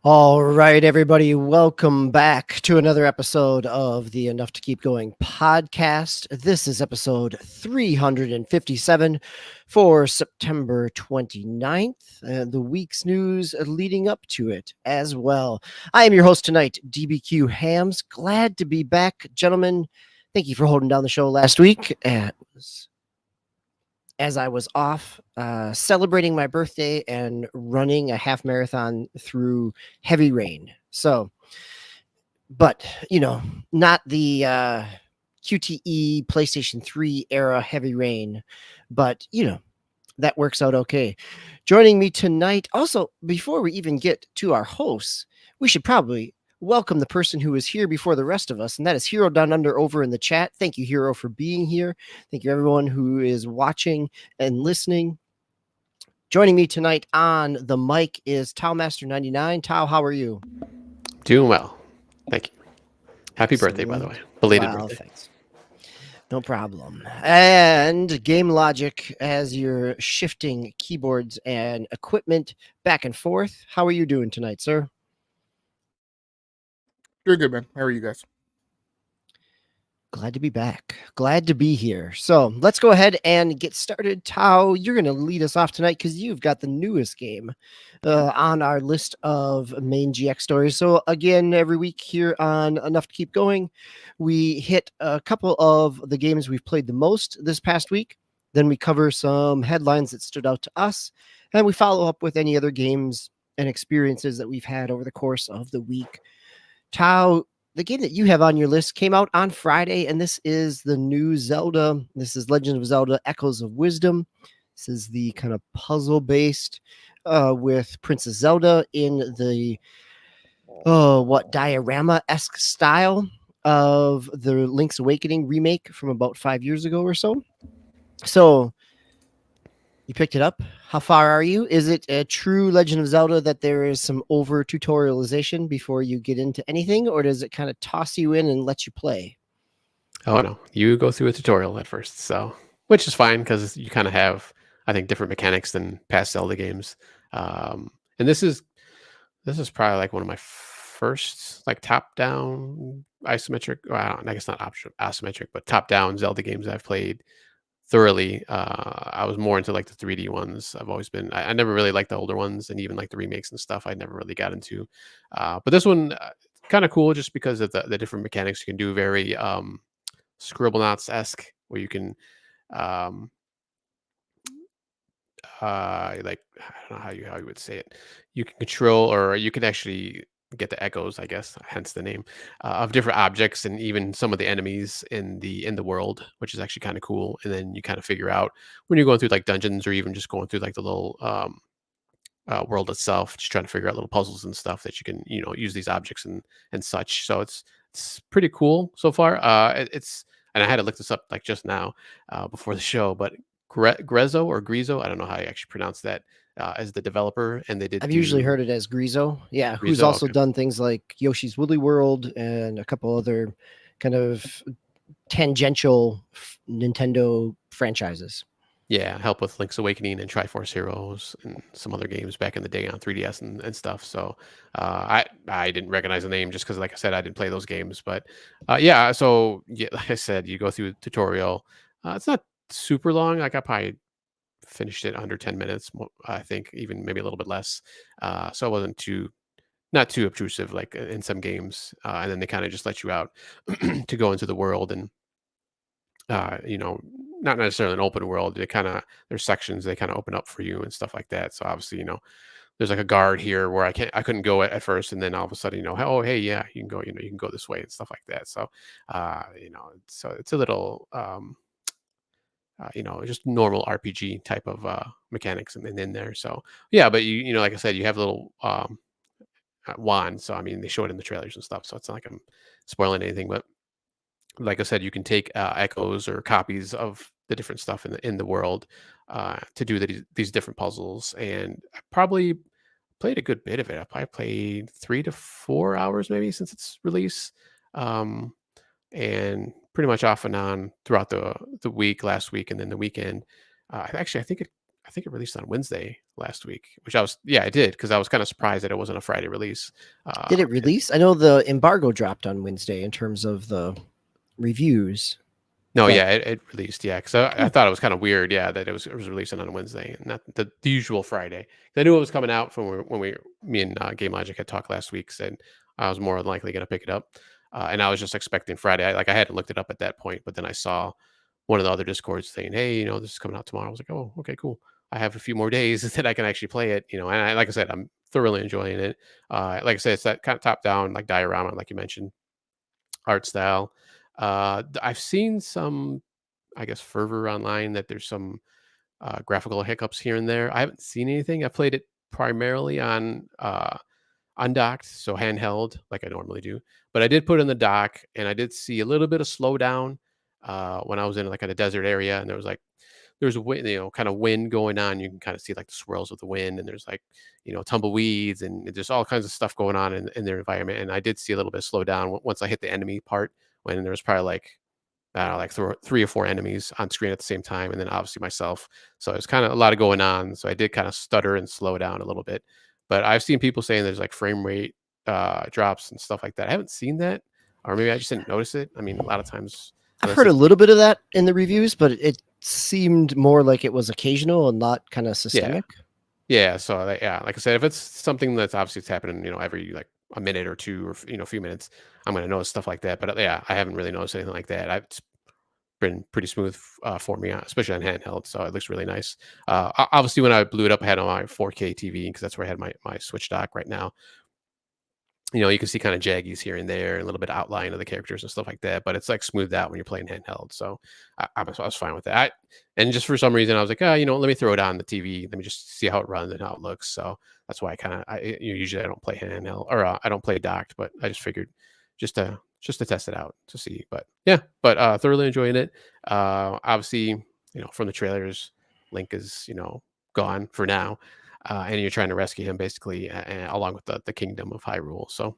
All right, everybody, welcome back to another episode of the Enough to Keep Going podcast. This is episode 357 for September 29th, and the week's news leading up to it as well. I am your host tonight, DBQ Hams. Glad to be back, gentlemen. Thank you for holding down the show last week. As I was off celebrating my birthday and running a half marathon through heavy rain. So, but not the QTE PlayStation 3 era heavy rain, but that works out okay. Joining me tonight, also, before we even get to our hosts, we should probably welcome the person who is here before the rest of us, and that is Hero Down Under over in the chat. Thank you, Hero, for being here. Thank you, everyone who is watching and listening. Joining me tonight on the mic is Towmaster99. Tao, how are you? Doing well. Thank you. Happy birthday, by the way. Belated birthday. Thanks. No problem. And Game Logic, as you're shifting keyboards and equipment back and forth. How are you doing tonight, sir? Doing good, man. How are you guys? Glad to be back. Glad to be here. So let's go ahead and get started. Tao, you're going to lead us off tonight because you've got the newest game on our list of main GX stories. So again, every week here on Enough to Keep Going, we hit a couple of the games we've played the most this past week. Then we cover some headlines that stood out to us. And we follow up with any other games and experiences that we've had over the course of the week. Tao, the game that you have on your list came out on Friday, and this is the new Zelda. This is Legend of Zelda Echoes of Wisdom. This is the kind of puzzle-based with Princess Zelda in the, diorama-esque style of the Link's Awakening remake from about 5 years ago or so. So you picked it up. How far are you? Is it a true Legend of Zelda that there is some over tutorialization before you get into anything, or does it kind of toss you in and let you play? Oh no, you go through a tutorial at first, so which is fine because you kind of have, I think, different mechanics than past Zelda games. And this is probably like one of my first like top-down isometric. Well, I guess not asymmetric, but top-down Zelda games I've played thoroughly. I was more into like the 3D ones. I've always been. I never really liked the older ones, and even like the remakes and stuff. I never really got into. But this one, kind of cool, just because of the different mechanics you can do. Very Scribblenauts-esque, where you can like, I don't know how you would say it. You can control, or you can actually get the echoes, I guess, hence the name, of different objects and even some of the enemies in the world, which is actually kind of cool. And then you kind of figure out when you're going through like dungeons or even just going through like the little world itself, just trying to figure out little puzzles and stuff that you can use these objects and such. So it's pretty cool so far. It's and I had to look this up like just now before the show, but Grezzo or Grizo, I don't know how you actually pronounce that, as the developer, and they did. I've usually heard it as Grizo. Yeah, who's also done things like Yoshi's Woolly World and a couple other kind of tangential Nintendo franchises. Yeah, help with Link's Awakening and Triforce Heroes and some other games back in the day on 3DS and stuff. So I didn't recognize the name just because, like I said, I didn't play those games. But yeah, so yeah, like I said, you go through the tutorial. It's not super long. Like I probably finished it under 10 minutes, I think, even maybe a little bit less. So it wasn't not too obtrusive like in some games. And then they kind of just let you out to go into the world and not necessarily an open world. There's sections they kind of open up for you and stuff like that. So obviously, there's like a guard here where I couldn't go at first, and then all of a sudden, oh hey, yeah, you can go, you can go this way and stuff like that. So so it's a little just normal RPG type of mechanics and in there. So yeah, but like I said, you have a little wand. So I mean, they show it in the trailers and stuff. So it's not like I'm spoiling anything, but like I said, you can take echoes or copies of the different stuff in the world to do these different puzzles. And I probably played a good bit of it. I probably played 3 to 4 hours maybe since its release, and pretty much off and on throughout the week, last week, and then the weekend. Actually, I think I think it released on Wednesday last week, which I was yeah, I did because I was kind of surprised that it wasn't a Friday release. Did it And release? I know the embargo dropped on Wednesday in terms of the reviews, no, but yeah, it released, yeah, because I cool. thought it was kind of weird, yeah, that it was releasing on a Wednesday, and not the usual Friday. 'Cause I knew it was coming out from me and Game Logic had talked last week, said I was more than likely going to pick it up, and I was just expecting Friday. I hadn't looked it up at that point, but then I saw one of the other discords saying, "Hey, this is coming out tomorrow." I was like, "Oh, okay, cool. I have a few more days that I can actually play it." And like I said, I'm thoroughly enjoying it. Like I said, it's that kind of top down like diorama, like you mentioned, art style. I've seen some, I guess, fervor online that there's some graphical hiccups here and there. I haven't seen anything. I played it primarily on undocked, so handheld, like I normally do. But I did put it in the dock, and I did see a little bit of slowdown when I was in like a desert area, and there's a wind, kind of wind going on. You can kind of see like the swirls of the wind, and there's like tumbleweeds, and there's all kinds of stuff going on in their environment. And I did see a little bit of slowdown once I hit the enemy part, when there was probably like I don't know, like three or four enemies on screen at the same time, and then obviously myself. So it's kind of a lot of going on. So I did kind of stutter and slow down a little bit. But I've seen people saying there's like frame rate drops and stuff like that. I haven't seen that, or maybe I just didn't notice it. I mean, a lot of times, I've unless heard a it's little bit of that in the reviews, but it seemed more like it was occasional and not kind of yeah, systemic. yeah. So yeah, like I said, if it's something that's obviously it's happening, every like a minute or two, or a few minutes, I'm gonna notice stuff like that. But yeah, I haven't really noticed anything like that. I've been pretty smooth for me, especially on handheld. So it looks really nice. Obviously, when I blew it up, I had on my 4K TV because that's where I had my Switch dock right now. You can see kind of jaggies here and there, and a little bit of outline of the characters and stuff like that. But it's like smoothed out when you're playing handheld. So I was fine with that. And just for some reason, I was like, let me throw it on the TV. Let me just see how it runs and how it looks. So that's why usually I don't play handheld, or I don't play docked, but I just figured just to test it out to see. But yeah, but thoroughly enjoying it. Obviously, from the trailers, Link is gone for now, and you're trying to rescue him basically, along with the kingdom of Hyrule. So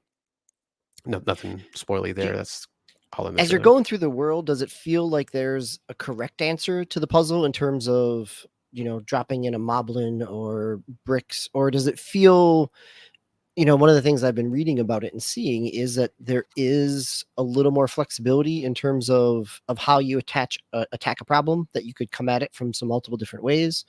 nothing spoily Do there. That's all in the As you're trailer. going through the world, does it feel like there's a correct answer to the puzzle in terms of, dropping in a moblin or bricks? Or does it feel, one of the things I've been reading about it and seeing is that there is a little more flexibility in terms of how you attack a problem, that you could come at it from some multiple different ways,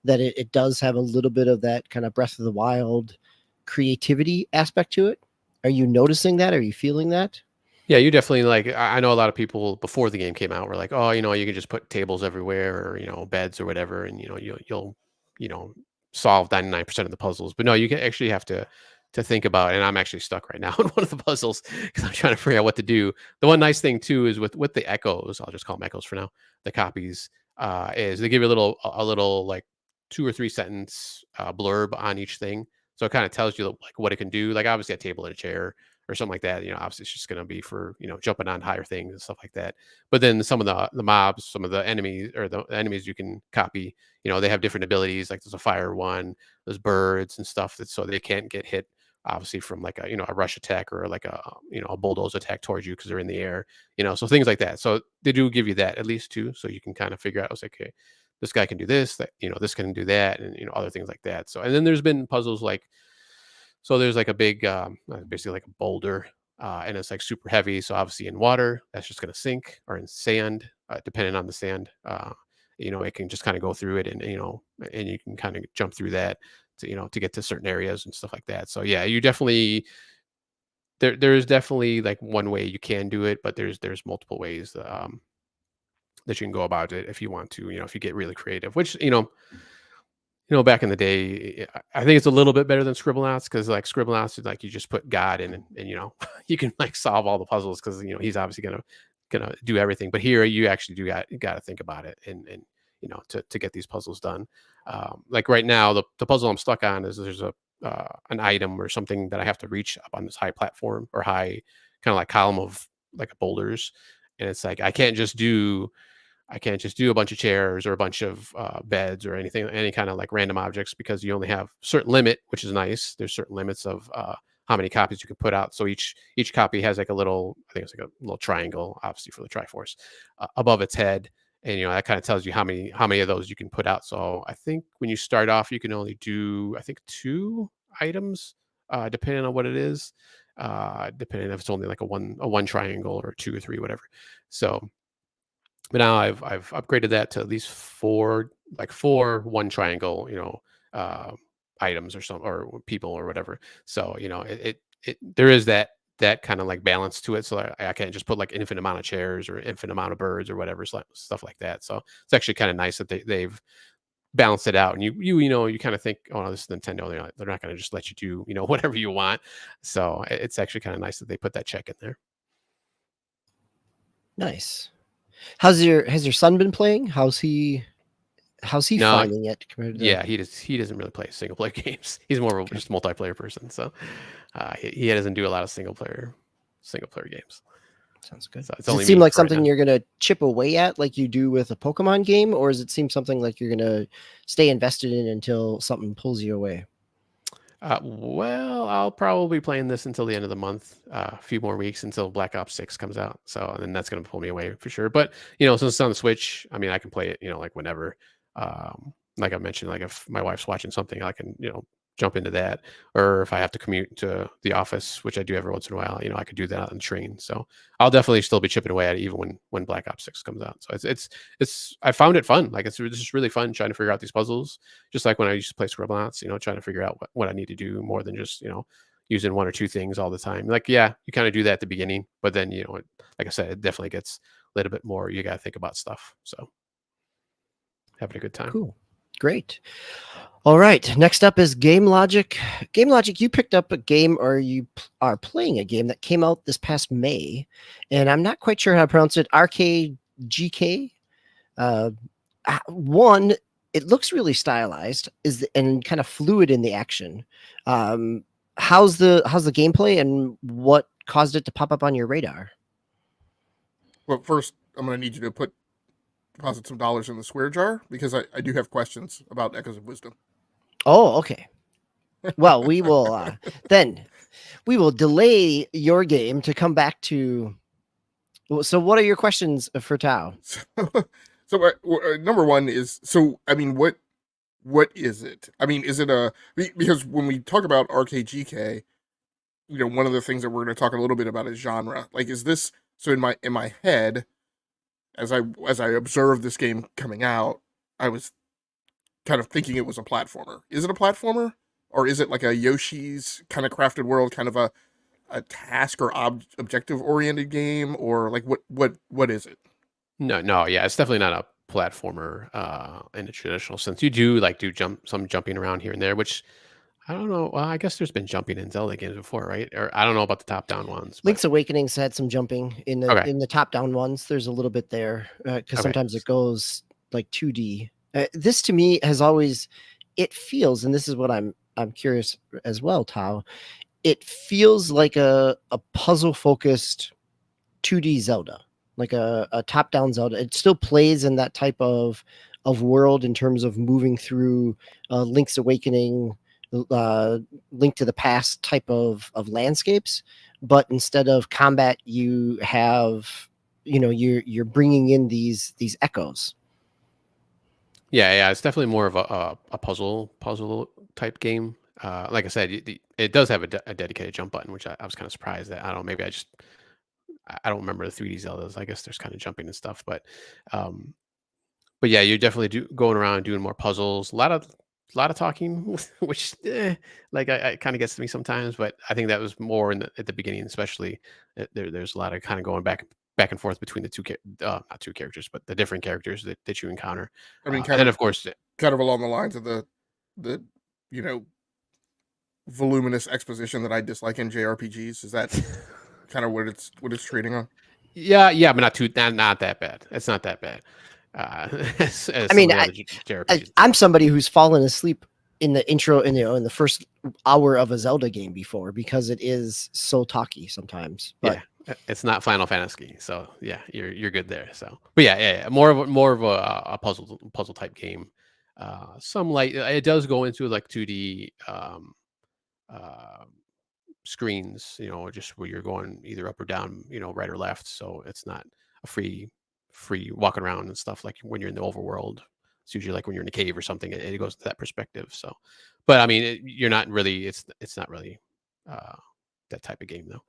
that it does have a little bit of that kind of Breath of the Wild creativity aspect to it. Are you noticing that? Are you feeling that? Yeah, you definitely like. I know a lot of people before the game came out were like, "Oh, you can just put tables everywhere, or beds or whatever, and you'll you know solve 99% of the puzzles." But no, you can actually have to think about. And I'm actually stuck right now in one of the puzzles because I'm trying to figure out what to do. The one nice thing too is with the echoes. I'll just call them echoes for now. The copies is they give you a little like 2 or 3 sentence blurb on each thing, so it kind of tells you like what it can do. Like obviously a table and a chair or something like that. Obviously it's just going to be for, jumping on higher things and stuff like that. But then some of the mobs, some of the enemies or the enemies you can copy, they have different abilities. Like there's a fire one, there's birds and stuff that so they can't get hit obviously from like a rush attack or like a bulldoze attack towards you because they're in the air, so things like that. So they do give you that at least too. So you can kind of figure out, I was like, okay, this guy can do this, that, this can do that, and other things like that. So and then there's been puzzles like so there's like a big, basically like a boulder, and it's like super heavy. So obviously in water, that's just going to sink, or in sand, depending on the sand. It can just kind of go through it, and and you can kind of jump through that to get to certain areas and stuff like that. So yeah, you definitely there's definitely like one way you can do it, but there's multiple ways that you can go about it if you want to. If you get really creative, which back in the day, I think it's a little bit better than Scribblenauts because like Scribblenauts is like you just put God in, and you can like solve all the puzzles because he's obviously gonna do everything. But here you actually got to think about it, and to get these puzzles done. Like right now, the puzzle I'm stuck on is there's an item or something that I have to reach up on this high platform or high kind of like column of like boulders, and it's like I can't just do a bunch of chairs or a bunch of beds or anything, any kind of like random objects, because you only have certain limit, which is nice. There's certain limits of how many copies you can put out. So each copy has like a little, I think it's like a little triangle, obviously for the Triforce, above its head, and that kind of tells you how many of those you can put out. So I think when you start off, you can only do, I think, 2 items, depending on what it is, depending if it's only like a one triangle or 2 or 3, whatever. So, but now I've upgraded that to at least 4, like 4 one triangle, uh, items or some or people or whatever. So it there is that kind of like balance to it. So I can't just put like infinite amount of chairs or infinite amount of birds or whatever, stuff like that. So it's actually kind of nice that they've balanced it out. And you kind of think, oh no, this is Nintendo. They're not going to just let you do whatever you want. So it's actually kind of nice that they put that check in there. Nice. Has your son been playing? How's he No, finding it compared to? yeah, he doesn't really play single player games. He's more of a Okay, just multiplayer person. So he doesn't do a lot of single player games. sounds good. So it's Does it only seem me like for right something now. you're gonna chip away at, like you do with a Pokemon game, or does it seem something like you're gonna stay invested in until something pulls you away? Well, I'll probably be playing this until the end of the month. A few more weeks until Black Ops 6 comes out. So then that's going to pull me away for sure. But since it's on the Switch, I mean, I can play it. Like whenever. Like I mentioned, like if my wife's watching something, I can jump into that. Or if I have to commute to the office, which I do every once in a while, I could do that on the train. So I'll definitely still be chipping away at it even when Black Ops 6 comes out. So it's I found it fun. Like it's just really fun trying to figure out these puzzles, just like when I used to play Scribblenauts, trying to figure out what I need to do more than just, using 1 or 2 things all the time. Like, yeah, you kind of do that at the beginning, but then, like I said, it definitely gets a little bit more. You got to think about stuff. So having a good time. Cool, great. All right, next up is Game Logic. Game Logic, you picked up a game, or you are playing a game that came out this past May, and I'm not quite sure how to pronounce it. RKGK. Uh, One, it looks really stylized, and kind of fluid in the action. Um, how's the gameplay, and what caused it to pop up on your radar? Well, first, I'm going to need you to deposit some dollars in the swear jar because I do have questions about Echoes of Wisdom. Oh, okay. Well, then we will delay your game to come back to. So, what are your questions for Tao? So number one is, so I mean, what is it? I mean, is it because when we talk about RKGK, one of the things that we're going to talk a little bit about is genre. Like, is this so in my head as I observed this game coming out, I was kind of thinking it was a platformer. Is it a platformer, or is it like a Yoshi's kind of crafted world, kind of a task or objective oriented game, or like what is it? No, yeah, it's definitely not a platformer in the traditional sense. You do some jumping around here and there, which I don't know. Well, I guess there's been jumping in Zelda games before, right? Or I don't know about the top-down ones, but Link's Awakening's had some jumping in the okay, in the top down ones. There's a little bit there because okay. sometimes it goes like 2D. This to me has always it feels, and this is what I'm curious as well, Tao. It feels like a puzzle focused 2D Zelda, like a top down Zelda. It still plays in that type of world in terms of moving through Link's Awakening, uh, Link to the Past type of landscapes, but instead of combat, you have you're bringing in these echoes. Yeah, it's definitely more of a puzzle type game. Like I said, it does have a dedicated jump button, which I was kind of surprised that. I don't know, maybe I don't remember the 3D Zeldas. I guess there's kind of jumping and stuff, um, but yeah, you're definitely going around doing more puzzles. A lot of talking, which like I kind of gets to me sometimes. But I think that was more at the beginning, especially. There's a lot of kind of going back and forth between the not two characters, but the different characters that you encounter. I mean, And then of course, kind of along the lines of the you know voluminous exposition that I dislike in JRPGs. Is that kind of what it's trading on? yeah, but not that bad. It's not that bad as I some mean, of the other JRPGs. I'm somebody who's fallen asleep in the intro in the first hour of a Zelda game before because it is so talky sometimes. But Yeah, it's not Final Fantasy, so yeah, you're good there. So, but yeah, more of a puzzle type game. Some light. It does go into like 2D uh, screens, just where you're going either up or down, right or left. So it's not a free walking around and stuff. Like when you're in the overworld, it's usually like when you're in a cave or something. It goes to that perspective. So, but I mean, you're not really. It's not really that type of game though.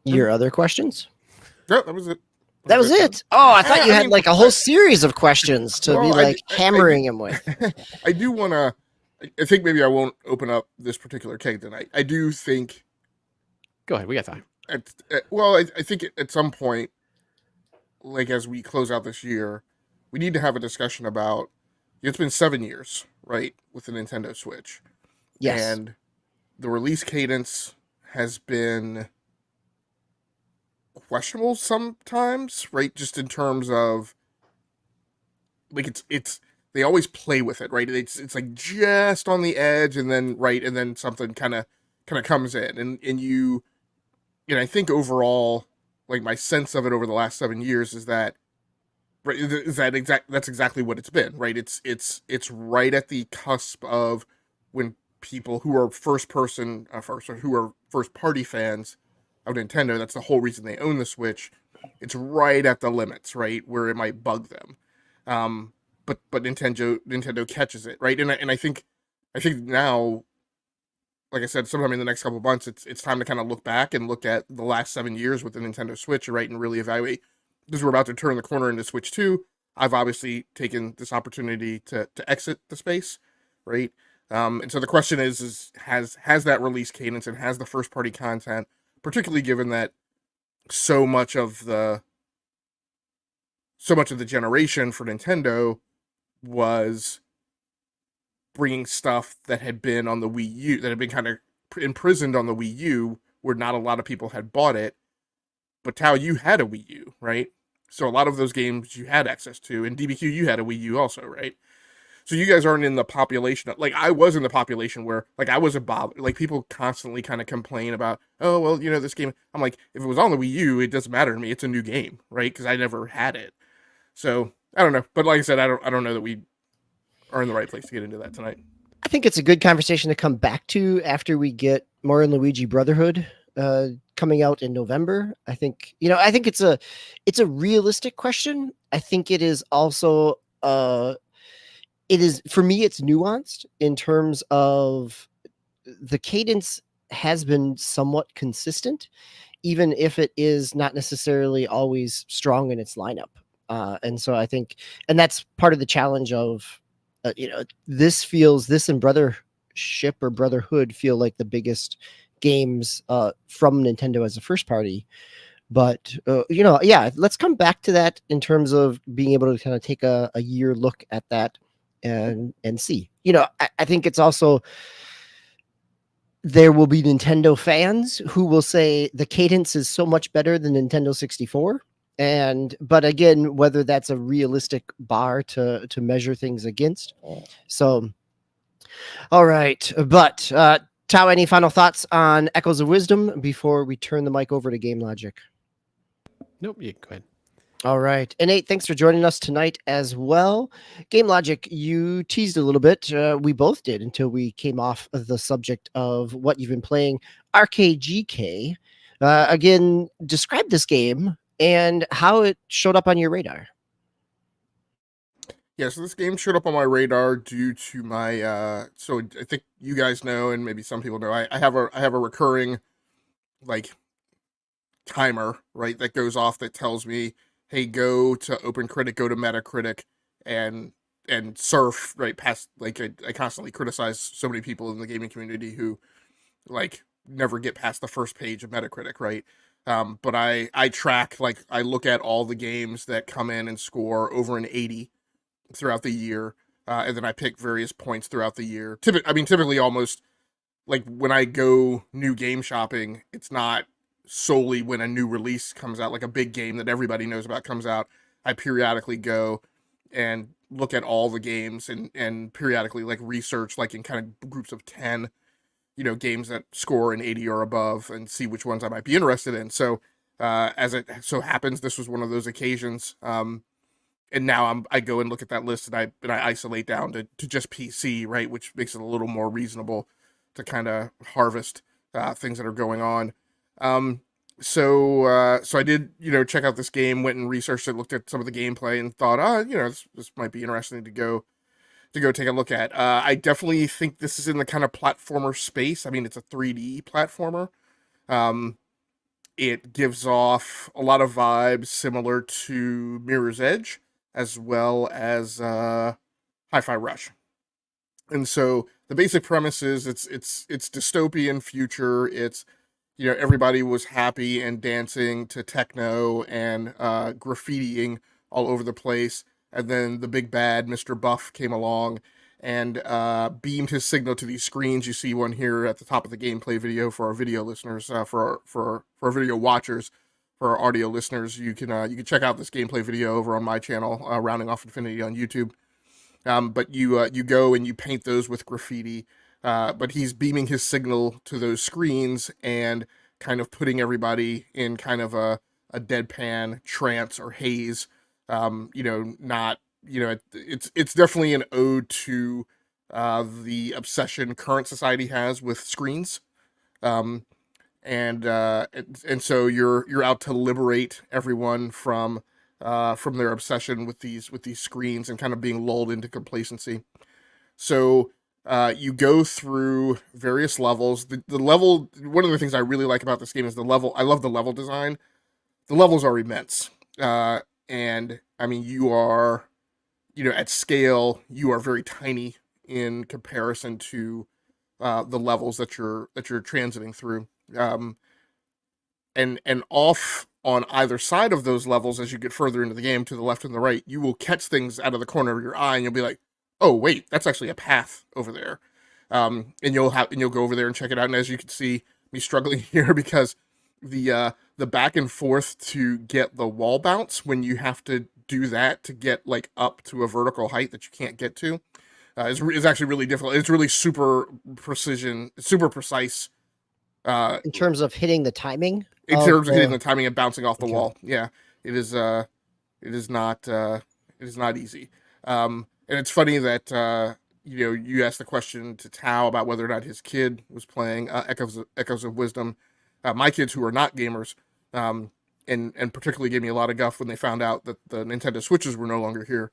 Your other questions? No, that was it. That was it. Oh, I thought you had mean, like a whole series of questions to be well, like hammering him with. I do want to. I think maybe I won't open up this particular keg tonight. I do think. Go ahead. We got time. I think at some point, like as we close out this year, we need to have a discussion about. It's been 7 years, right, with the Nintendo Switch. Yes. And the release cadence has been questionable sometimes, right? Just in terms of like it's they always play with it, right? It's like just on the edge, and then something kind of comes in, and I think overall, like my sense of it over the last 7 years is that right that's exactly what it's been, right? It's right at the cusp of when people who are first party fans of Nintendo, that's the whole reason they own the Switch. It's right at the limits, right, where it might bug them. But Nintendo catches it, right, and I think now, like I said, sometime in the next couple of months, it's time to kind of look back and look at the last 7 years with the Nintendo Switch, right, and really evaluate. Because we're about to turn the corner into Switch 2. I've obviously taken this opportunity to exit the space, right? And so the question is has that release cadence and has the first party content, particularly given that so much of the generation for Nintendo was bringing stuff that had been on the Wii U, that had been kind of imprisoned on the Wii U, where not a lot of people had bought it. But Tao, you had a Wii U, right? So a lot of those games you had access to, and DBQ, you had a Wii U also, right? So you guys aren't in the population, like I was in the population where, like, I was like people constantly kind of complain about, oh, well, this game. I'm like, if it was on the Wii U, it doesn't matter to me. It's a new game, right? Because I never had it. So I don't know. But like I said, I don't know that we are in the right place to get into that tonight. I think it's a good conversation to come back to after we get more in Luigi Brotherhood coming out in November. I think it's a realistic question. I think it is also for me, it's nuanced in terms of the cadence has been somewhat consistent, even if it is not necessarily always strong in its lineup. And so I think, and that's part of the challenge of, this and Brothership or Brotherhood feel like the biggest games from Nintendo as a first party. But, let's come back to that in terms of being able to kind of take a year look at that and see. I think it's also, there will be Nintendo fans who will say the cadence is so much better than Nintendo 64. But again, whether that's a realistic bar to measure things against. So, all right. But Tao, any final thoughts on Echoes of Wisdom before we turn the mic over to Game Logic? Nope, you go ahead. All right. And Nate, thanks for joining us tonight as well. Game Logic, you teased a little bit. We both did until we came off of the subject of what you've been playing. RKGK. Again, describe this game and how it showed up on your radar. Yeah, so this game showed up on my radar due to my so I think you guys know, and maybe some people know, I have a recurring like timer, right, that goes off that tells me, hey, go to OpenCritic, go to Metacritic, and surf right past. Like I constantly criticize so many people in the gaming community who like never get past the first page of Metacritic, right? But I track, like I look at all the games that come in and score over an 80 throughout the year, and then I pick various points throughout the year. Typically almost like when I go new game shopping, it's not solely when a new release comes out, like a big game that everybody knows about comes out. I periodically go and look at all the games and periodically like research, like in kind of groups of 10, games that score an 80 or above, and see which ones I might be interested in. So as it so happens, this was one of those occasions. And now I go and look at that list, and I isolate down to just PC, right, which makes it a little more reasonable to kind of harvest things that are going on. so I did, check out this game, went and researched it, looked at some of the gameplay, and thought, this might be interesting to go take a look at. I definitely think this is in the kind of platformer space. I mean, it's a 3D platformer. It gives off a lot of vibes similar to Mirror's Edge, as well as Hi-Fi Rush. And so the basic premise is it's dystopian future. It's everybody was happy and dancing to techno and graffitiing all over the place. And then the big bad, Mr. Buff, came along and beamed his signal to these screens. You see one here at the top of the gameplay video for our video listeners, for our video watchers. For our audio listeners, you can check out this gameplay video over on my channel, Rounding Off Infinity on YouTube. But you go and you paint those with graffiti. But he's beaming his signal to those screens and kind of putting everybody in kind of a deadpan trance or haze. Not, it's definitely an ode to the obsession current society has with screens. And so you're out to liberate everyone from their obsession with these screens and kind of being lulled into complacency. So you go through various levels. The level, one of the things I really like about this game is the level. I love the level design. The levels are immense. And I mean, you are, at scale, you are very tiny in comparison to the levels that you're transiting through. And off on either side of those levels, as you get further into the game, to the left and the right, you will catch things out of the corner of your eye, and you'll be like, "Oh, wait, that's actually a path over there." And you'll go over there and check it out. And as you can see, me struggling here because the back and forth to get the wall bounce when you have to do that to get like up to a vertical height that you can't get to is actually really difficult. It's really super precision, super precise. In terms of hitting the timing? In terms of hitting the timing and bouncing off the Okay. wall. Yeah. It is not easy. And it's funny that you asked the question to Tao about whether or not his kid was playing Echoes of Wisdom. My kids, who are not gamers, and particularly gave me a lot of guff when they found out that the Nintendo Switches were no longer here.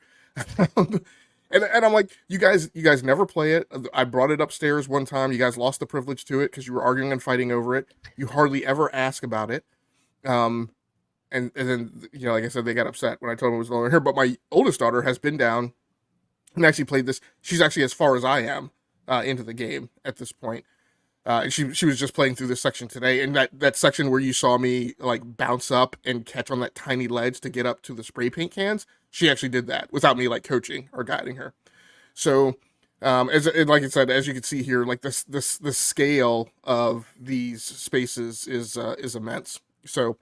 And I'm like, you guys never play it. I brought it upstairs one time. You guys lost the privilege to it because you were arguing and fighting over it. You hardly ever ask about it. And then, like I said, they got upset when I told them it was no longer here. But my oldest daughter has been down and actually played this. She's actually as far as I am into the game at this point. And she was just playing through this section today, and that section where you saw me like bounce up and catch on that tiny ledge to get up to the spray paint cans, she actually did that without me like coaching or guiding her. So, like I said, as you can see here, like the scale of these spaces is immense. So,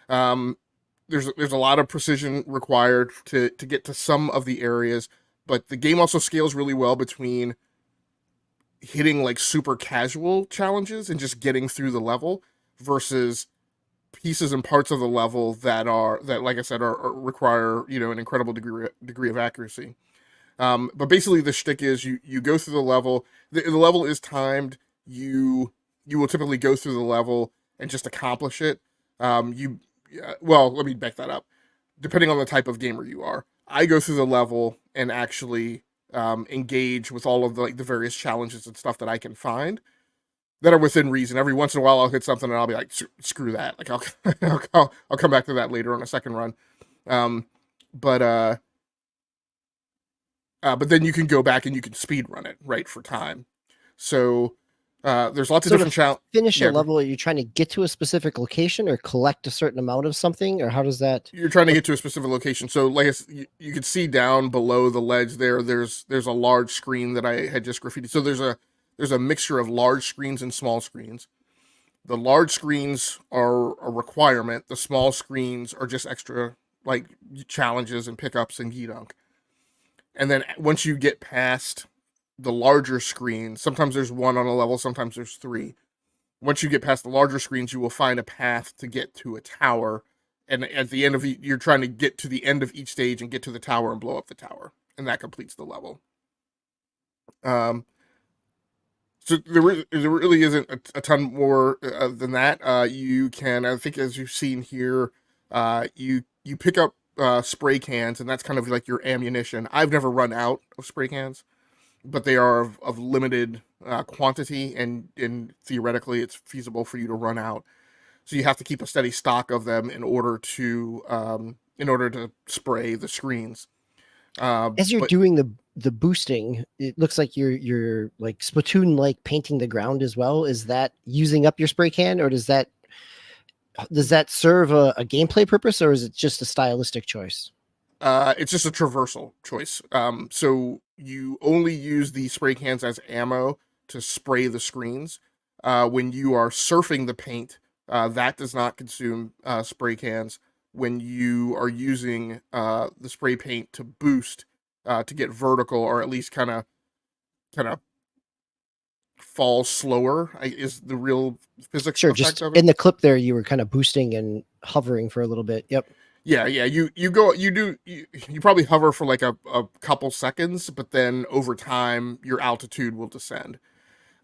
there's a lot of precision required to get to some of the areas, but the game also scales really well between hitting like super casual challenges and just getting through the level versus pieces and parts of the level that like I said are require an incredible degree of accuracy. But basically the shtick is you go through the level. The level is timed. You will typically go through the level and just accomplish it. Well, let me back that up. Depending on the type of gamer you are, I go through the level and actually engage with all of the various challenges and stuff that I can find that are within reason. Every once in a while, I'll hit something and I'll be like, "Screw that!" Like I'll come back to that later on a second run. But then you can go back and you can speed run it right for time. So there's lots of different challenges. Finish a level, are you trying to get to a specific location or collect a certain amount of something, or how does that? You're trying to get to a specific location. So like you can see down below the ledge there's a large screen that I had just graffitied. So there's a mixture of large screens and small screens. The large screens are a requirement. The small screens are just extra like challenges and pickups and gidunk. And then once you get past the larger screens, sometimes there's one on a level, sometimes there's three. Once you get past the larger screens, you will find a path to get to a tower. And at the end of you're trying to get to the end of each stage and get to the tower and blow up the tower. And that completes the level. So there really isn't a ton more than that. You can, I think, as you've seen here, you pick up spray cans, and that's kind of like your ammunition. I've never run out of spray cans, but they are of limited quantity, and theoretically, it's feasible for you to run out. So you have to keep a steady stock of them in order to spray the screens. As you're But doing the boosting, it looks like you're like Splatoon like painting the ground as well. Is that using up your spray can, or does that serve a gameplay purpose, or is it just a stylistic choice? It's just a traversal choice. So you only use the spray cans as ammo to spray the screens. When you are surfing the paint, that does not consume spray cans. When you are using the spray paint to boost, to get vertical, or at least kind of fall slower, is the real physics Sure, effect just of in it. the clip there, you were kind of boosting and hovering for a little bit. Yep. Yeah, yeah. You probably hover for like a couple seconds, but then over time your altitude will descend.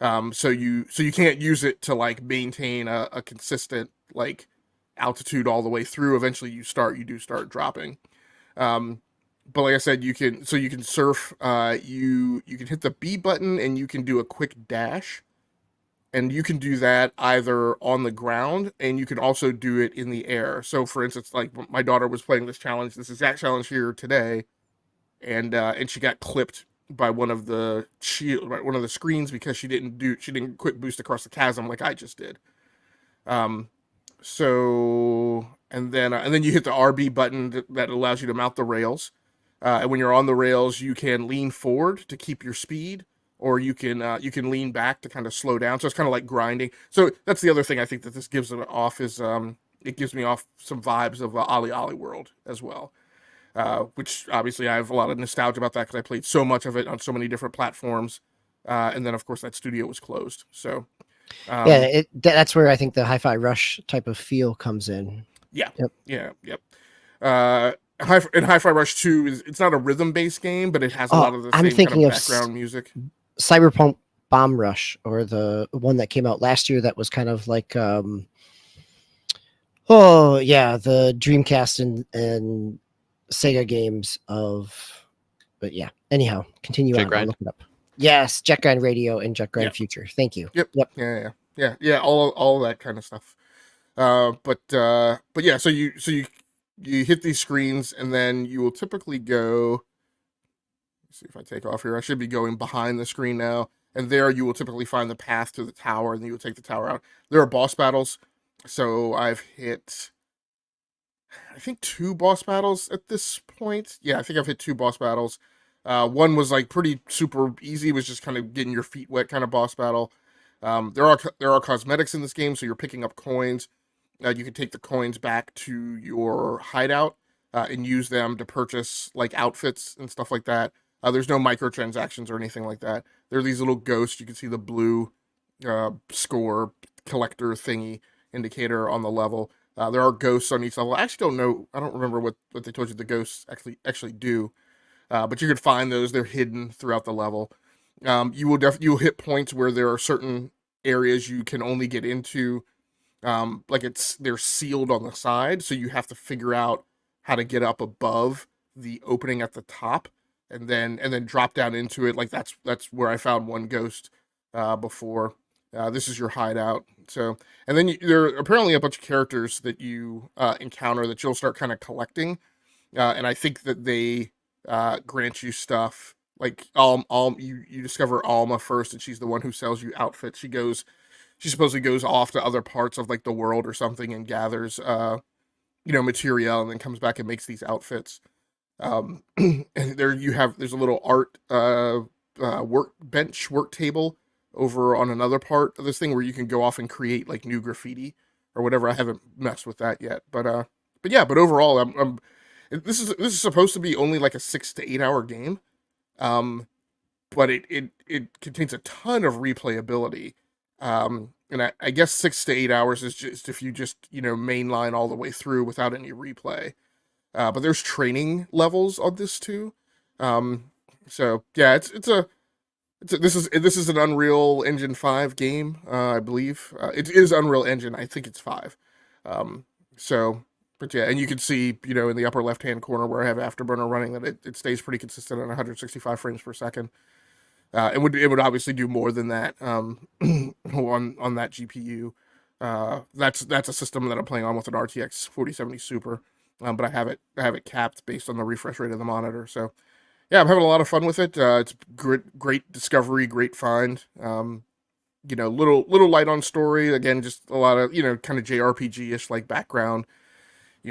So you can't use it to like maintain a consistent like altitude all the way through. Eventually you do start dropping. Um, but like I said, you can surf. You can hit the B button and you can do a quick dash, and you can do that either on the ground, and you can also do it in the air. So for instance, like my daughter was playing this exact challenge here today, and she got clipped by one of the screens because she didn't quick boost across the chasm like I just did. Um, so and then you hit the RB button that allows you to mount the rails. And when you're on the rails, you can lean forward to keep your speed, or you can lean back to kind of slow down. So it's kind of like grinding. So that's the other thing I think that this gives it off is it gives me off some vibes of Ali Ali World as well. Which obviously I have a lot of nostalgia about that because I played so much of it on so many different platforms. And then of course that studio was closed. So Yeah, um, that's where I think the Hi-Fi Rush type of feel comes in. yeah, Yep. yeah, yep. And Hi-Fi Rush 2 it's not a rhythm-based game, but it has a Oh, lot of the I'm same kind thinking of of background music. Cyberpunk Bomb Rush, or the one that came out last year that was kind of like oh yeah, the Dreamcast and Sega games of, but yeah. Anyhow, continue Jet on. I'll Grind. look it up. Yes, Jet Grind Radio and Jet Yeah. Grind Future. Thank you. Yep. Yep. Yeah. All that kind of stuff. But yeah. So you hit these screens, and then you will typically go. Let's see if I take off here. I should be going behind the screen now, and there you will typically find the path to the tower, and then you will take the tower out. There are boss battles, so I've hit I think two boss battles at this point. Yeah, I think I've hit two boss battles. One was like pretty super easy, was just kind of getting your feet wet kind of boss battle. There are cosmetics in this game, so you're picking up coins. You can take the coins back to your hideout and use them to purchase like outfits and stuff like that. There's no microtransactions or anything like that. There are these little ghosts. You can see the blue score collector thingy indicator on the level. There are ghosts on each level. I actually don't know. I don't remember what they told you the ghosts actually do. But you could find those. They're hidden throughout the level. You'll hit points where there are certain areas you can only get into. Like they're sealed on the side, so you have to figure out how to get up above the opening at the top, and then drop down into it. Like that's where I found one ghost before. This is your hideout. So, and then there are apparently a bunch of characters that you encounter that you'll start kind of collecting, and I think that they grant you stuff. Like you discover Alma first, and she's the one who sells you outfits. She supposedly goes off to other parts of like the world or something and gathers material, and then comes back and makes these outfits. And there's a little art work table over on another part of this thing where you can go off and create like new graffiti or whatever. I haven't messed with that yet, but overall, this is supposed to be only like a 6 to 8 hour game, um, but it contains a ton of replayability. And I guess 6 to 8 hours is just if you just mainline all the way through without any replay. But there's training levels on this too. Um, so yeah, This is an Unreal Engine 5 game, I believe. It is Unreal Engine. I think it's 5. Um, so, but yeah, and you can see, in the upper left-hand corner where I have Afterburner running, that it stays pretty consistent at 165 frames per second. It would obviously do more than that on that GPU. That's a system that I'm playing on with an RTX 4070 Super, but I have it capped based on the refresh rate of the monitor. So yeah, I'm having a lot of fun with it. It's great discovery, great find. Little light on story. Again, just a lot of kind of JRPG ish like background,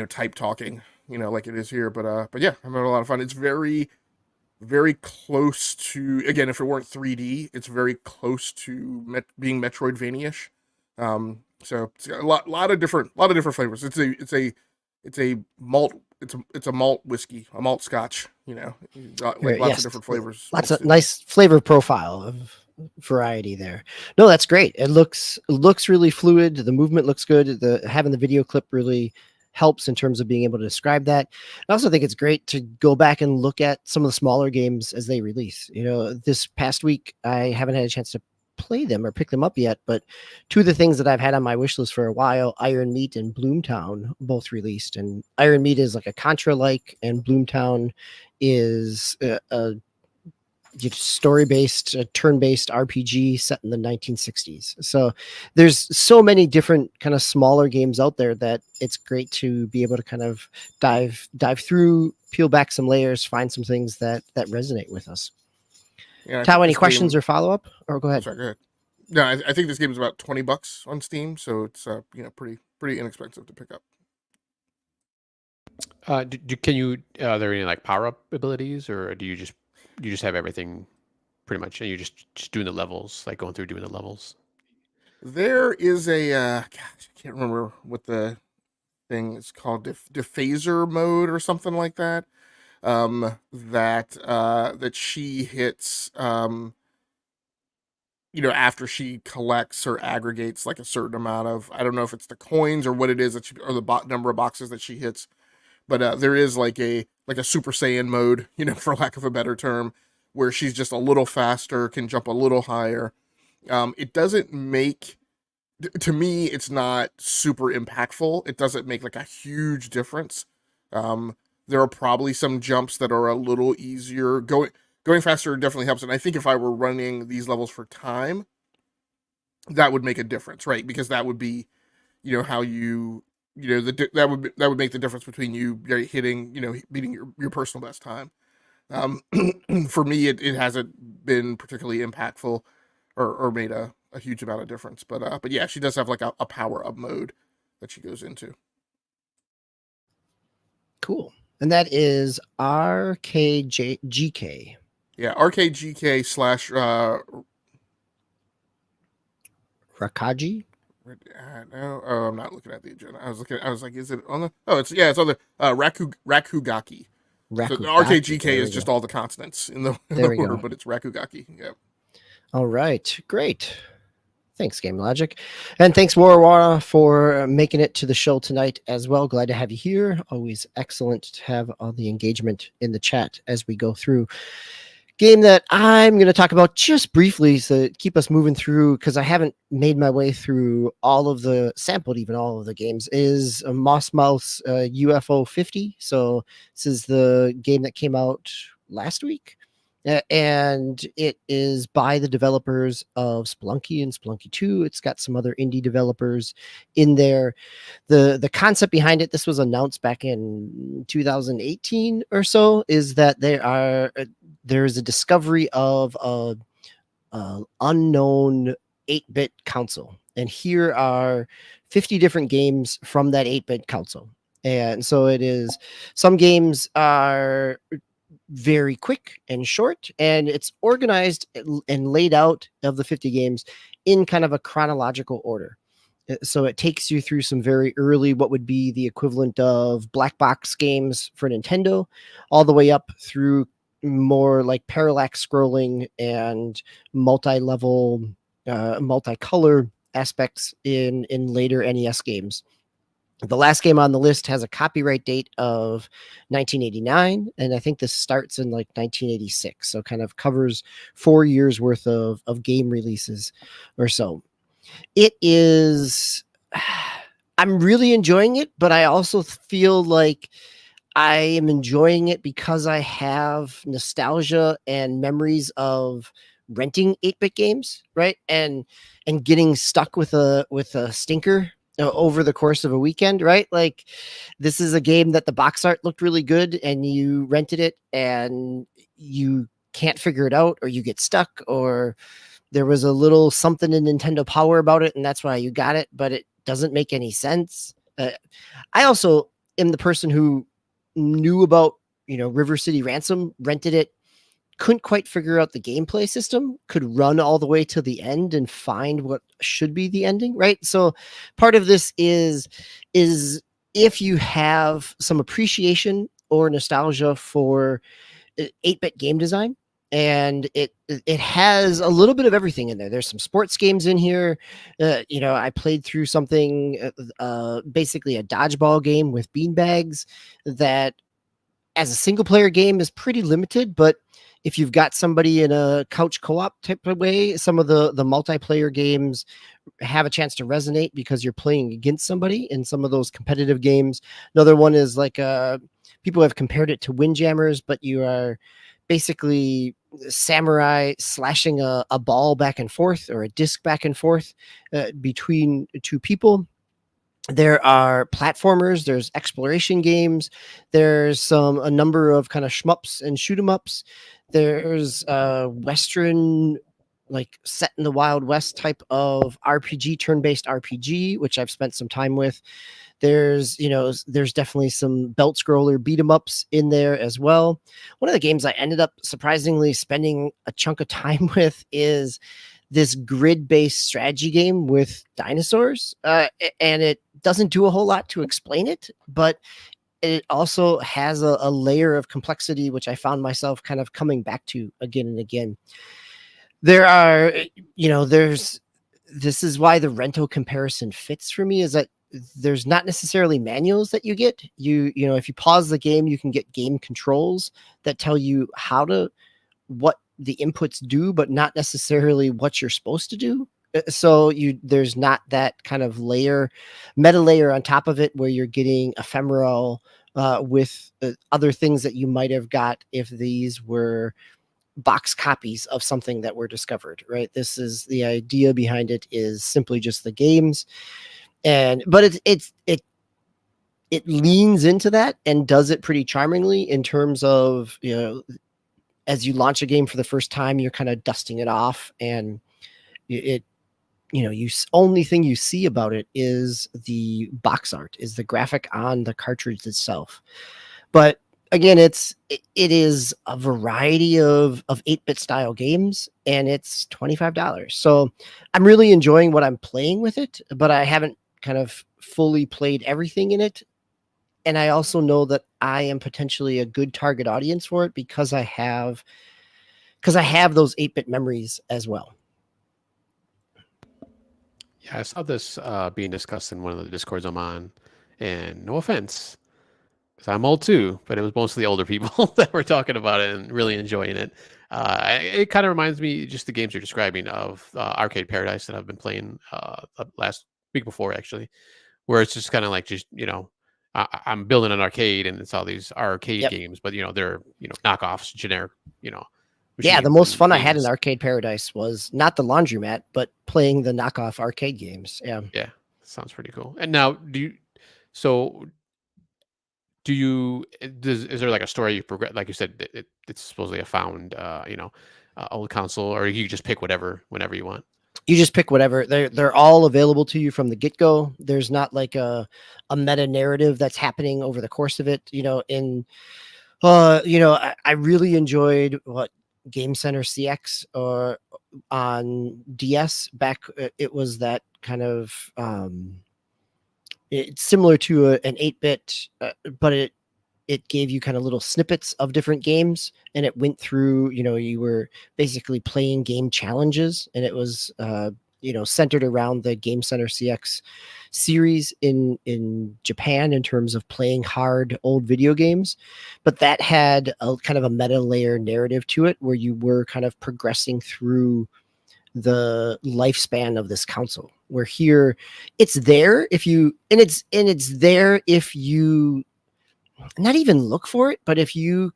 type talking, like it is here. But yeah, I'm having a lot of fun. It's very very close to, again, if it weren't 3D, it's very close to being Metroidvania-ish. So it's got lot of different flavors. It's a malt it's a malt whiskey, a malt scotch. Got, like lots of different flavors. Lots of nice flavor profile of variety there. No, that's great. It looks really fluid. The movement looks good. Having the video clip really helps in terms of being able to describe that. I also think it's great to go back and look at some of the smaller games as they release. This past week, I haven't had a chance to play them or pick them up yet, but two of the things that I've had on my wish list for a while, Iron Meat and Bloomtown, both released. And Iron Meat is like a Contra-like, and Bloomtown is a story-based, turn-based RPG set in the 1960s. So there's so many different kind of smaller games out there that it's great to be able to kind of dive through, peel back some layers, find some things that resonate with us. Yeah, Tao, any questions or follow-up? Or go ahead. Sorry, go ahead. No, I think this game is about $20 on Steam, so it's pretty inexpensive to pick up. Can you are there any like power up abilities, or do you just have everything pretty much, and you're just doing the levels, like going through doing the levels? There is a gosh, I can't remember what the thing is called, Dephaser mode or something like that. That she hits after she collects or aggregates like a certain amount of, I don't know if it's the coins or what it is or the number of boxes that she hits, but there is like a Super Saiyan mode, for lack of a better term, where she's just a little faster, can jump a little higher. It doesn't make, to me, it's not super impactful. It doesn't make like a huge difference. There are probably some jumps that are a little easier. Going faster definitely helps. And I think if I were running these levels for time, that would make a difference, right? Because that would be, how that would make the difference between you hitting, beating your personal best time. For me, it hasn't been particularly impactful or made a huge amount of difference. But yeah, she does have like a power up mode that she goes into. Cool. And that is RKGK. Yeah, RKGK / Rakaji? No, I'm not looking at the agenda. I was like, is it on the? Oh, it's on the Rakugaki. So the RKGK is just all the consonants in the order, but it's Rakugaki. Yeah. All right, great. Thanks, Game Logic. And thanks, Warawara, for making it to the show tonight as well. Glad to have you here. Always excellent to have all the engagement in the chat as we go through. Game that I'm going to talk about just briefly to keep us moving through, because I haven't made my way through sampled all of the games, is Moss Mouse UFO 50. So this is the game that came out last week. And it is by the developers of Spelunky and Spelunky 2. It's got some other indie developers in there. The concept behind it, this was announced back in 2018 or so, is that there's a discovery of a unknown 8-bit console. And here are 50 different games from that 8-bit console. And so it is, some games are very quick and short, and it's organized and laid out of the 50 games in kind of a chronological order. So it takes you through some very early, what would be the equivalent of black box games for Nintendo, all the way up through more like parallax scrolling and multi-level, multicolor aspects in later NES games. The last game on the list has a copyright date of 1989, and I think this starts in like 1986, so kind of covers 4 years worth of game releases or so. It is I'm really enjoying it, but I also feel like I am enjoying it because I have nostalgia and memories of renting 8-bit games, right? And getting stuck with a stinker over the course of a weekend, right? Like, this is a game that the box art looked really good and you rented it and you can't figure it out, or you get stuck, or there was a little something in Nintendo Power about it and that's why you got it, but it doesn't make any sense. I also am the person who knew about, River City Ransom, rented it, couldn't quite figure out the gameplay system, could run all the way to the end and find what should be the ending, right? So part of this is if you have some appreciation or nostalgia for 8-bit game design, and it has a little bit of everything in there. There's some sports games in here. I played through something, basically a dodgeball game with beanbags that, as a single player game, is pretty limited, but if you've got somebody in a couch co-op type of way, some of the multiplayer games have a chance to resonate because you're playing against somebody in some of those competitive games. Another one is like people have compared it to Windjammers, but you are basically samurai slashing a ball back and forth, or a disc back and forth between two people. There are platformers, there's exploration games, there's a number of kind of shmups and shoot 'em ups. There's Western, like set in the Wild West type of RPG, turn-based RPG, which I've spent some time with. There's definitely some belt scroller beat 'em ups in there as well. One of the games I ended up surprisingly spending a chunk of time with is this grid-based strategy game with dinosaurs, and it doesn't do a whole lot to explain it, but it also has a layer of complexity, which I found myself kind of coming back to again and again. There are, this is why the Rento comparison fits for me, is that there's not necessarily manuals that you get. If you pause the game, you can get game controls that tell you what the inputs do, but not necessarily what you're supposed to do. So there's not that kind of meta layer on top of it, where you're getting ephemeral with other things that you might have got if these were box copies of something that were discovered, right? This is the idea behind it, is simply just the games. But it leans into that and does it pretty charmingly in terms of, as you launch a game for the first time, you're kind of dusting it off, and only thing you see about it is the box art, is the graphic on the cartridge itself. But again, it is a variety of 8-bit style games, and it's $25. So I'm really enjoying what I'm playing with it, but I haven't kind of fully played everything in it. And I also know that I am potentially a good target audience for it because I have those 8-bit memories as well. Yeah, I saw this being discussed in one of the discords I'm on, and no offense, because I'm old too, but it was mostly older people that were talking about it and really enjoying it. It kind of reminds me, just the games you're describing, of Arcade Paradise that I've been playing last week before, actually, where it's just kind of like, I'm building an arcade and it's all these arcade games, but they're knockoffs, generic, Yeah, the machines most and fun I had in games. Arcade Paradise was not the laundromat, but playing the knockoff arcade games. Yeah. Yeah, sounds pretty cool. And now, so do you is there like a story you progress, like you said, it's supposedly a found old console, or you just pick whatever whenever you want? You just pick whatever. They're all available to you from the get-go. There's not like a meta narrative that's happening over the course of it. I really enjoyed what Game Center CX or on DS back. It was that kind of it's similar to an 8-bit, but it gave you kind of little snippets of different games, and it went through, you were basically playing game challenges, and it was centered around the Game Center CX series in Japan in terms of playing hard old video games, but that had a kind of a meta layer narrative to it where you were kind of progressing through the lifespan of this console. Where here it's there if you it's there if you not even look for it, but if you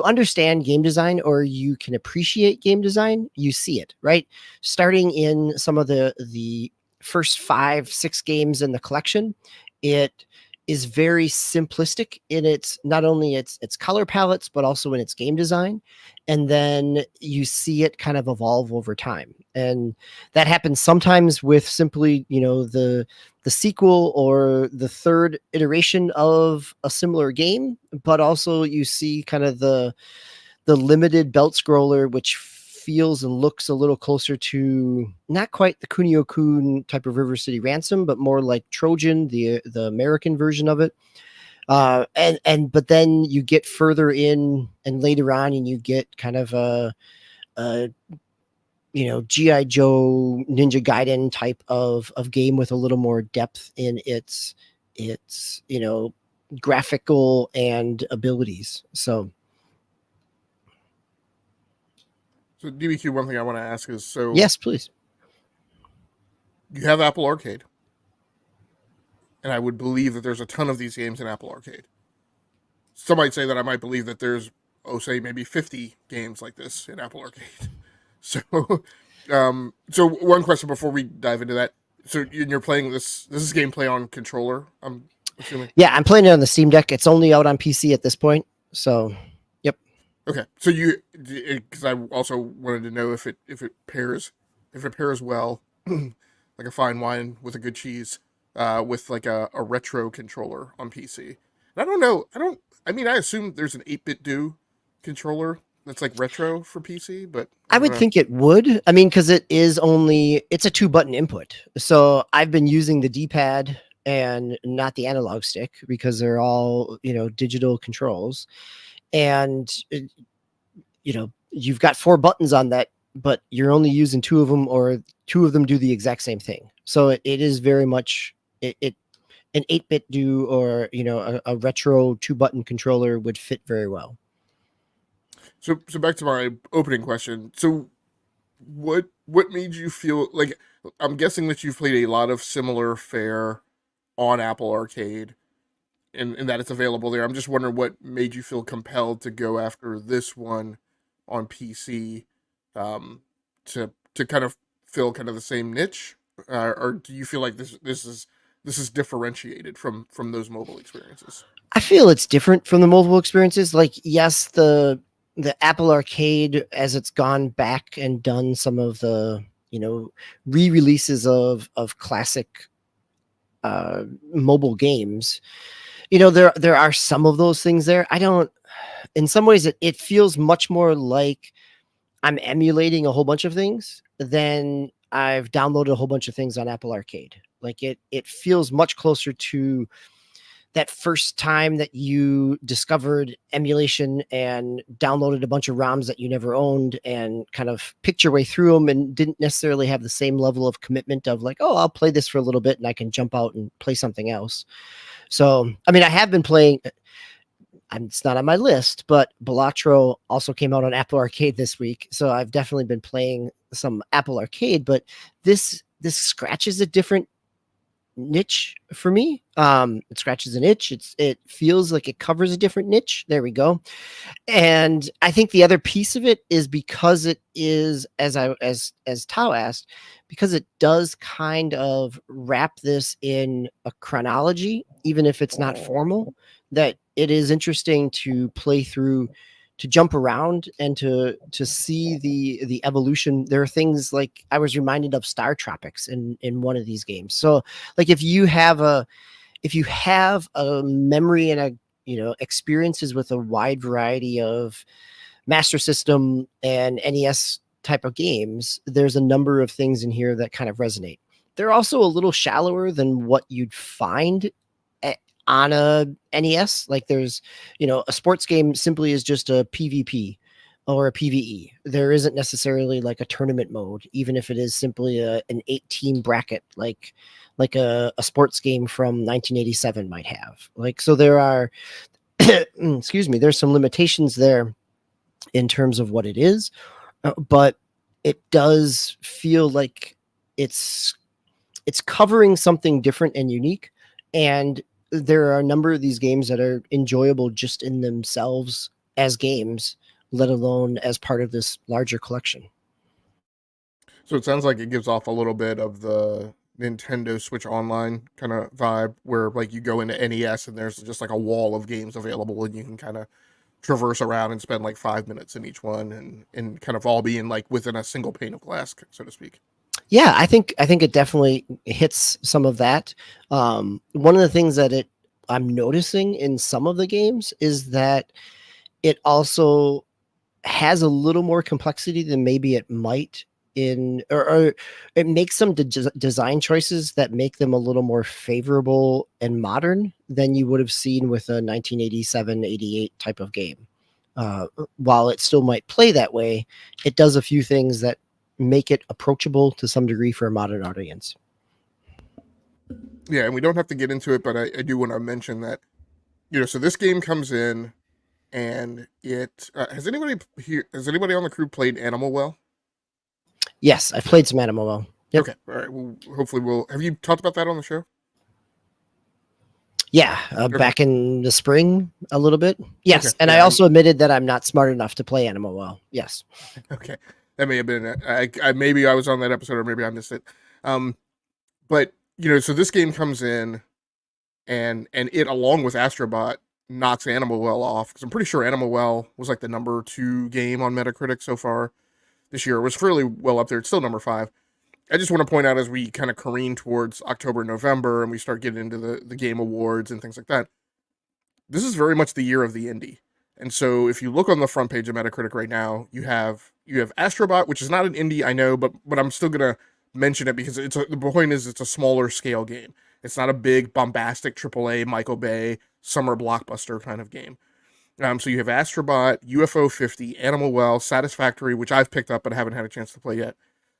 understand game design or you can appreciate game design, you see it, right? Starting in some of the first 5-6 games in the collection, it is very simplistic in its not only its color palettes but also in its game design, and then you see it kind of evolve over time. And that happens sometimes with simply the sequel or the third iteration of a similar game, but also you see kind of the limited belt scroller, which feels and looks a little closer to not quite the Kunio-kun type of River City Ransom, but more like Trojan, the American version of it. But then you get further in and later on, and you get kind of a G.I. Joe Ninja Gaiden type of game with a little more depth in its graphical and abilities. So DBQ, one thing I want to ask is, so yes, please. You have Apple Arcade, and I would believe that there's a ton of these games in Apple Arcade. Some might say that I might believe that there's, say maybe 50 games like this in Apple Arcade. So, so one question before we dive into that. So you're playing this is gameplay on controller, I'm assuming? Yeah, I'm playing it on the Steam Deck. It's only out on PC at this point. So, yep. Okay. So because I also wanted to know if it pairs well, like a fine wine with a good cheese, with like a retro controller on PC. And I don't know. I assume there's an 8-bit do controller that's like retro for PC, but I would think it would. I mean, because it's a 2-button input. So I've been using the D-pad and not the analog stick because they're all, digital controls. And, you've got 4 buttons on that, but you're only using 2 of them, or 2 of them do the exact same thing. So it is very much an 8-bit do, or, a retro 2-button controller would fit very well. So back to my opening question. So what made you feel like, I'm guessing that you've played a lot of similar fare on Apple Arcade and that it's available there. I'm just wondering what made you feel compelled to go after this one on PC, to kind of fill kind of the same niche, or do you feel like this is differentiated from those mobile experiences? I feel it's different from the mobile experiences. Like, yes, the Apple Arcade, as it's gone back and done some of the re-releases of classic mobile games, there are some of those things there. In some ways it feels much more like I'm emulating a whole bunch of things than I've downloaded a whole bunch of things on Apple Arcade. Like it feels much closer to that first time that you discovered emulation and downloaded a bunch of ROMs that you never owned and kind of picked your way through them and didn't necessarily have the same level of commitment of like, oh, I'll play this for a little bit and I can jump out and play something else. So, I mean, I have been playing, it's not on my list, but Balatro also came out on Apple Arcade this week. So I've definitely been playing some Apple Arcade, but this scratches a different niche for me. It scratches an itch. It feels like it covers a different niche. There we go. And I think the other piece of it is because it is, as Tao asked, because it does kind of wrap this in a chronology, even if it's not formal, that it is interesting to play through, to jump around and to see the evolution. There are things like I was reminded of Star Tropics in one of these games. So like if you have a memory and experiences with a wide variety of Master System and NES type of games, there's a number of things in here that kind of resonate. They're also a little shallower than what you'd find on a NES. Like there's, a sports game simply is just a PvP, or a PvE. There isn't necessarily like a tournament mode, even if it is simply an 8-team bracket, like a sports game from 1987 might have. Like, so there are, excuse me, there's some limitations there in terms of what it is, but it does feel like it's covering something different and unique. And there are a number of these games that are enjoyable just in themselves as games, let alone as part of this larger collection. So it sounds like it gives off a little bit of the Nintendo Switch Online kind of vibe, where like you go into NES and there's just like a wall of games available, and you can kind of traverse around and spend like 5 minutes in each one, and kind of all be in like within a single pane of glass, so to speak. Yeah, I think it definitely hits some of that. One of the things that I'm noticing in some of the games is that it also has a little more complexity than maybe it might or it makes some design choices that make them a little more favorable and modern than you would have seen with a 1987, 88 type of game. While it still might play that way, it does a few things that make it approachable to some degree for a modern audience. Yeah, and we don't have to get into it, but I do want to mention that, so this game comes in, and it has anybody on the crew played Animal Well? Yes, I've played some Animal Well. Yep. Okay, all right. Well, hopefully have you talked about that on the show? Yeah, Okay. back in the spring a little bit. Yes, Okay, and yeah, I also admitted that I'm not smart enough to play Animal Well. Yes. Okay, that may have been maybe I was on that episode, or maybe I missed it. But so this game comes in, and it, along with Astrobot, knocks Animal Well off, because I'm pretty sure Animal Well was like the number 2 game on Metacritic so far this year. It was fairly well up there. It's still number 5. I just want to point out, as we kind of careen towards October, November, and we start getting into the game awards and things like that, this is very much the year of the indie. And so if you look on the front page of Metacritic right now, you have Astrobot, which is not an indie, I know, but I'm still gonna mention it because the point is it's a smaller scale game. It's not a big bombastic AAA Michael Bay summer blockbuster kind of game. So you have Astrobot, UFO 50, Animal Well, Satisfactory, which I've picked up but haven't had a chance to play yet.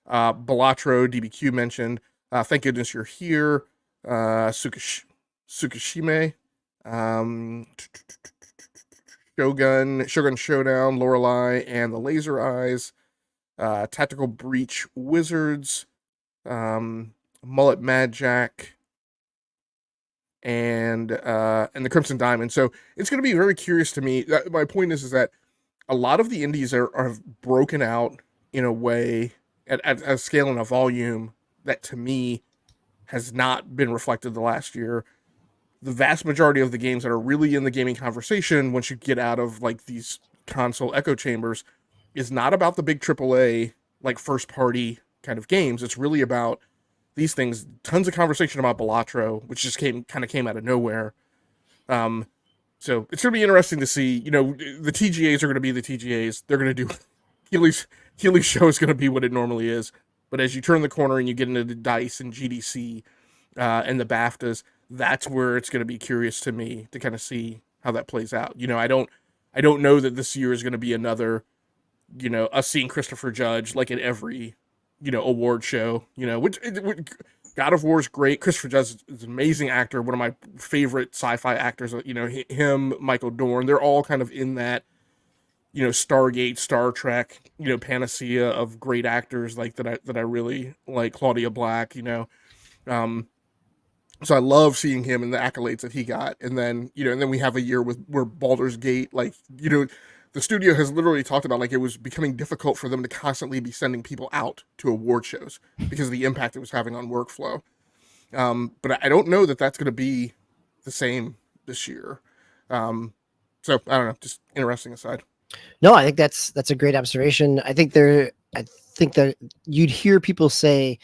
Balatro, DBQ mentioned. Thank goodness you're here. Tsukishime. Shogun Showdown, Lorelei and the Laser Eyes, Tactical Breach Wizards, Mullet Mad Jack, and the Crimson Diamond. So it's going to be very curious to me. My point is that a lot of the indies are broken out in a way at a scale and a volume that, to me, has not been reflected the last year. The vast majority of the games that are really in the gaming conversation, once you get out of like these console echo chambers, is not about the big AAA like first party kind of games. It's really about these things. Tons of conversation about Balatro, which just came out of nowhere. So it's gonna be interesting to see. The TGAs are gonna be the TGAs. They're gonna do Keeley's show is gonna be what it normally is. But as you turn the corner and you get into the DICE and GDC and the BAFTAs, that's where it's going to be curious to me to kind of see how that plays out. I don't know that this year is going to be another, us seeing Christopher Judge like at every, award show, which God of War is great. Christopher Judge is an amazing actor. One of my favorite sci-fi actors, him, Michael Dorn, they're all kind of in that, Stargate, Star Trek, panacea of great actors like that I really like. Claudia Black, so I love seeing him and the accolades that he got. And then, and then we have a year where Baldur's Gate, like, the studio has literally talked about like it was becoming difficult for them to constantly be sending people out to award shows because of the impact it was having on workflow. But I don't know that that's going to be the same this year. So I don't know, just interesting aside. No, I think that's a great observation. I think that you'd hear people say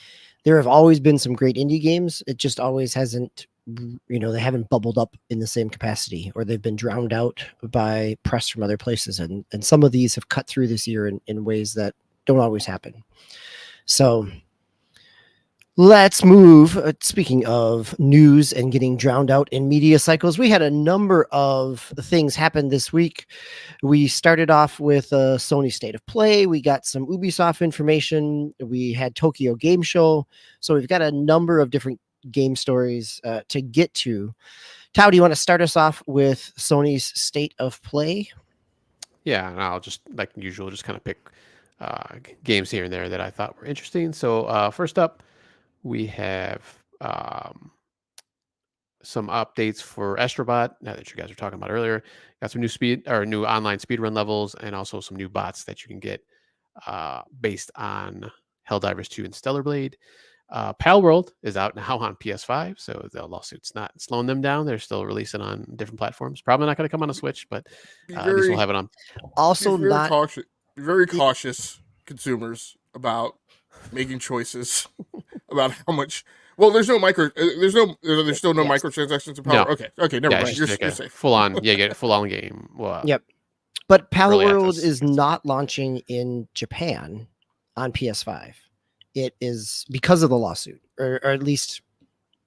there have always been some great indie games. It just always hasn't, they haven't bubbled up in the same capacity, or they've been drowned out by press from other places. And some of these have cut through this year in ways that don't always happen. So Let's move. Speaking of news and getting drowned out in media cycles, we had a number of things happen this week. We started off with a Sony State of Play. We got some Ubisoft information. We had Tokyo Game Show. So we've got a number of different game stories to get to. Tao, do you want to start us off with Sony's State of Play? Yeah, and I'll just, like usual, just kind of pick games here and there that I thought were interesting. So first up, we have some updates for Astrobot. Now that you guys were talking about earlier, got some new online speedrun levels, and also some new bots that you can get based on Helldivers 2 and Stellar Blade. Pal World is out now on PS5, so the lawsuit's not slowing them down. They're still releasing on different platforms. Probably not going to come on a Switch, but at least we'll have it on. Also, Be very not cautious. Be very cautious, consumers, about making choices about how much. Well, there's no there's still no Yes. microtransactions in Power. No. Okay, never mind. It's You're, just you're like a safe. full on, get a full on game. Yep. But Pal early World access. is not launching in Japan on PS5. It is because of the lawsuit, or at least,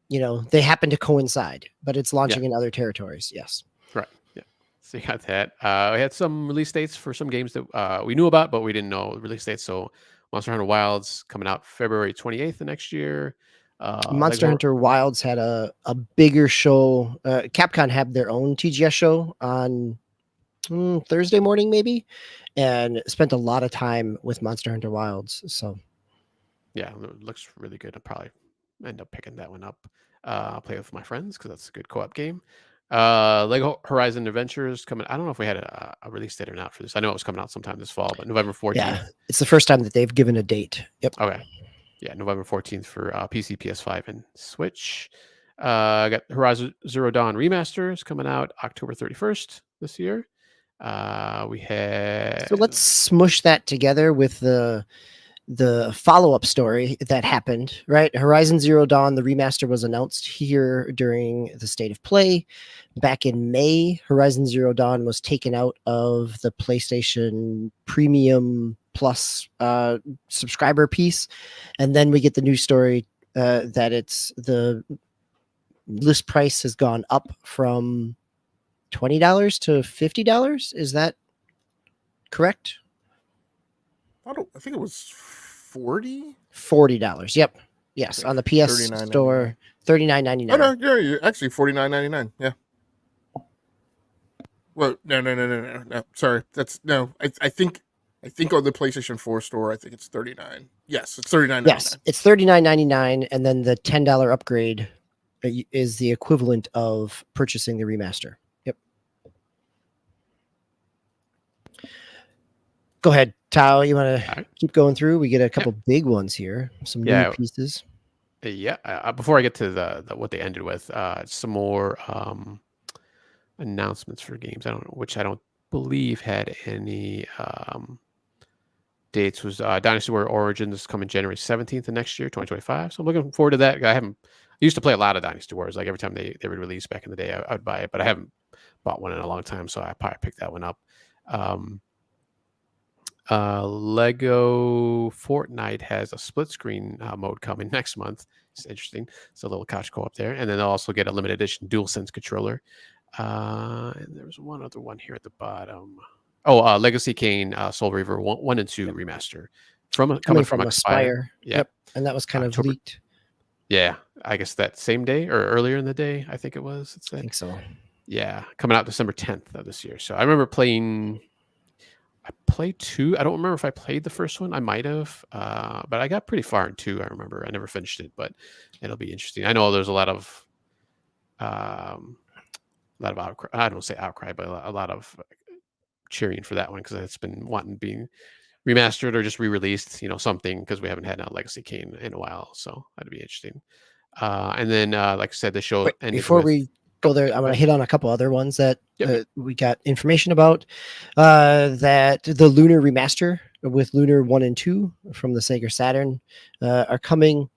they happen to coincide, but it's launching in other territories. Yes. Right. Yeah. So you got that. We had some release dates for some games that we knew about, but we didn't know release dates. So Monster Hunter Wilds coming out February 28th of next year. Monster Hunter Wilds had a bigger show. Capcom had their own TGS show on Thursday morning, maybe, and spent a lot of time with Monster Hunter Wilds. So, yeah, it looks really good. I'll probably end up picking that one up. I'll play with my friends because that's a good co-op game. Lego Horizon Adventures coming. I don't know if we had a release date or not for this. I know it was coming out sometime this fall, but November 14th. Yeah, it's the first time that they've given a date. Yep. Okay. Yeah, November 14th for PC, PS5, and Switch. Got Horizon Zero Dawn Remasters coming out October 31st this year. We had. So let's smush that together with the follow-up story that happened, right? Horizon Zero Dawn, the remaster, was announced here during the State of Play. Back in May, Horizon Zero Dawn was taken out of the PlayStation Premium Plus subscriber piece. And then we get the news story that it's the list price has gone up from $20 to $50. Is that correct? I think it was 40. $40. Yep. Yes, on the PS Store, $39.99. Oh no, yeah, actually $49.99. Yeah. Well, no. Sorry, that's no. I think on the PlayStation 4 store, I think it's 39. Yes, it's 39.99. Yes, it's $39.99, and then the $10 upgrade is the equivalent of purchasing the remaster. Yep. Go ahead, Tao. You want to keep going through? We get a couple big ones here. Some new pieces. Yeah. Before I get to the what they ended with, some more announcements for games. I don't believe had any dates. Was Dynasty Warrior Origins coming January 17th of next year, 2025. So I'm looking forward to that. I used to play a lot of Dynasty Warriors. Like every time they would release back in the day, I would buy it, but I haven't bought one in a long time, so I probably picked that one up. Lego Fortnite has a split screen mode coming next month. It's interesting. It's a little couch co-op there, and then they'll also get a limited edition DualSense controller. And there was one other one here at the bottom. Oh, Legacy Kane, Soul Reaver 1 and 2 remaster coming from Aspire. Yep, and that was kind of leaked. Yeah, I guess that same day or earlier in the day, I think it was. I think so. Yeah, coming out December 10th of this year. So I remember playing. I played 2. I don't remember if I played the first one. I might have, but I got pretty far in 2. I remember. I never finished it, but it'll be interesting. I know there's a lot of outcry. I don't say outcry, but a lot of cheering for that one because it's been wanting to be remastered or just re-released. Something because we haven't had a Legacy Kane in a while, so that'd be interesting. And then, like I said, the show ended before we go there, I want to hit on a couple other ones that we got information about. That the Lunar remaster with Lunar 1 and 2 from the Sega Saturn are coming.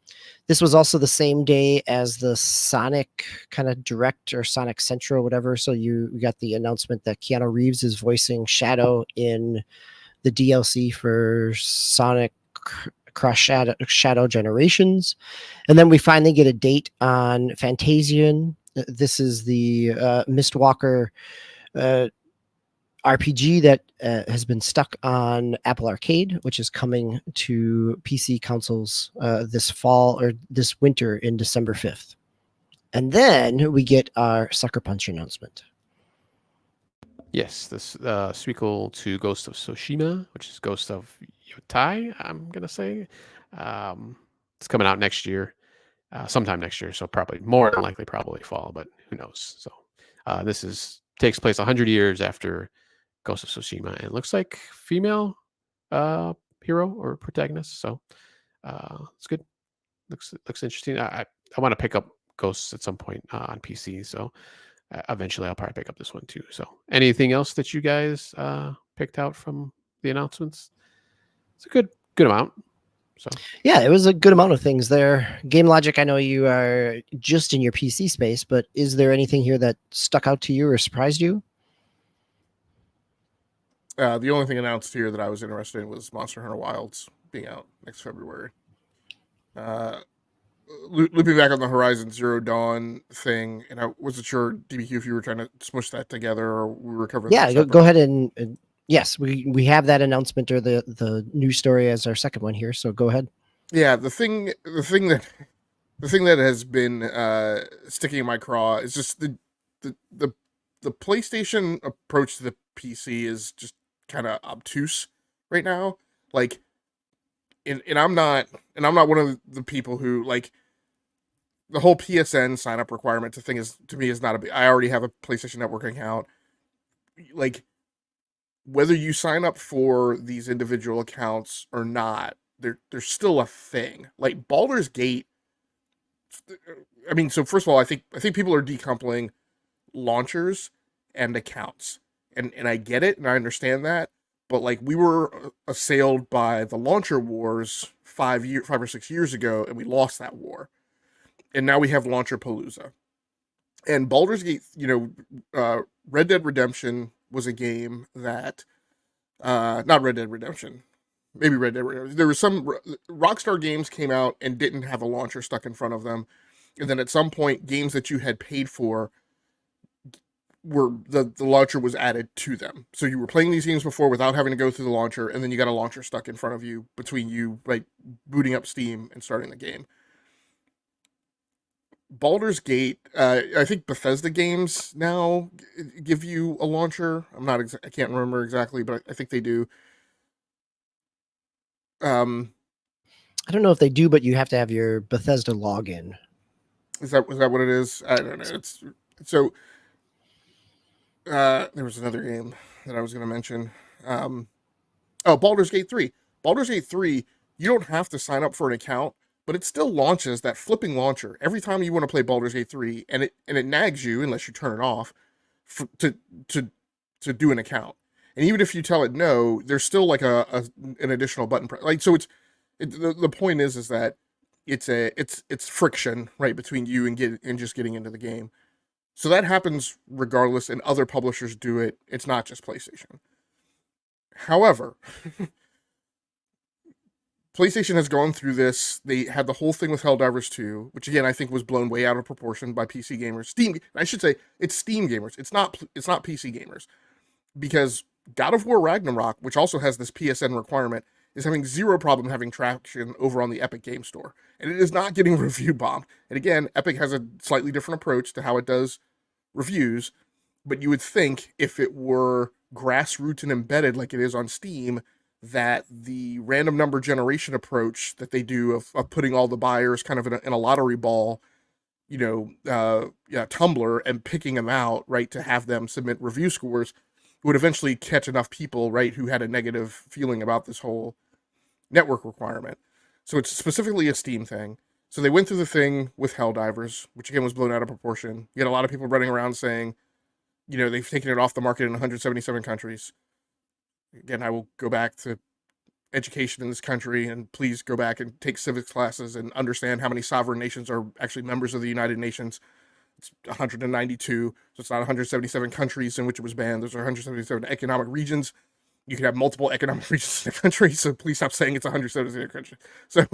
This was also the same day as the Sonic kind of Direct or Sonic Central, whatever. So you got the announcement that Keanu Reeves is voicing Shadow in the DLC for Sonic across Shadow Generations. And then we finally get a date on Fantasian. This is the Mistwalker RPG that has been stuck on Apple Arcade, which is coming to PC consoles this fall or this winter in December 5th. And then we get our Sucker Punch announcement. Yes, this sequel to Ghost of Tsushima, which is Ghost of Yotai, I'm going to say. It's coming out next year, sometime next year, so probably more than likely probably fall, but who knows. So this takes place 100 years after Ghost of Tsushima, and it looks like female hero or protagonist, so it's good. Looks interesting. I want to pick up Ghosts at some point on PC, so eventually I'll probably pick up this one too. So anything else that you guys picked out from the announcements? It's a good amount. So yeah, it was a good amount of things there. Game Logic, I know you are just in your PC space, but is there anything here that stuck out to you or surprised you? The only thing announced here that I was interested in was Monster Hunter Wilds being out next February. Looping back on the Horizon Zero Dawn thing, and I wasn't sure, DBQ, if you were trying to smush that together or we were covering. Yeah, go ahead and yes, we have that announcement or the news story as our second one here. So go ahead. Yeah, the thing that has been sticking in my craw is just the PlayStation approach to the PC is just kind of obtuse right now. Like, and I'm not one of the people who like the whole PSN sign up requirement to me is not a big. I already have a PlayStation Network account. Like, whether you sign up for these individual accounts or not, there's still a thing. Like Baldur's Gate. I mean, so first of all, I think people are decoupling launchers and accounts, and I get it and I understand that, but like we were assailed by the launcher wars 5 or 6 years ago, and we lost that war, and now we have Launcher Palooza. And Baldur's Gate, Red Dead Redemption was a game that, not Red Dead Redemption, maybe Red Dead Redemption. There was some Rockstar games came out and didn't have a launcher stuck in front of them, and then at some point, games that you had paid for were the launcher was added to them. So you were playing these games before without having to go through the launcher, and then you got a launcher stuck in front of you between you, like booting up Steam and starting the game. Baldur's Gate, I think Bethesda games now give you a launcher. I can't remember exactly, but I think they do. I don't know if they do, but you have to have your Bethesda login. Is that what it is? I don't know. It's so. There was another game that I was going to mention. Baldur's Gate 3. Baldur's Gate 3, you don't have to sign up for an account, but it still launches that flipping launcher every time you want to play Baldur's Gate 3, and it nags you unless you turn it off to do an account. And even if you tell it no, there's still like an additional button press. Like, so the point is that it's friction right between you and just getting into the game. So that happens regardless, and other publishers do it. It's not just PlayStation. However, PlayStation has gone through this. They had the whole thing with Helldivers 2, which again I think was blown way out of proportion by PC gamers. I should say it's Steam gamers. It's not PC gamers, because God of War Ragnarok, which also has this PSN requirement, is having zero problem having traction over on the Epic Game Store, and it is not getting review bombed. And again, Epic has a slightly different approach to how it does reviews, but you would think if it were grassroots and embedded like it is on Steam, that the random number generation approach that they do of putting all the buyers kind of in a lottery ball, tumbler, and picking them out, right, to have them submit review scores, would eventually catch enough people, right, who had a negative feeling about this whole network requirement. So it's specifically a Steam thing. So they went through the thing with Helldivers, which again was blown out of proportion. You had a lot of people running around saying, they've taken it off the market in 177 countries. Again, I will go back to education in this country, and please go back and take civics classes and understand how many sovereign nations are actually members of the United Nations. It's 192, so it's not 177 countries in which it was banned. Those are 177 economic regions you can have multiple economic regions in a country, so please stop saying it's 100 citizens in a country. So,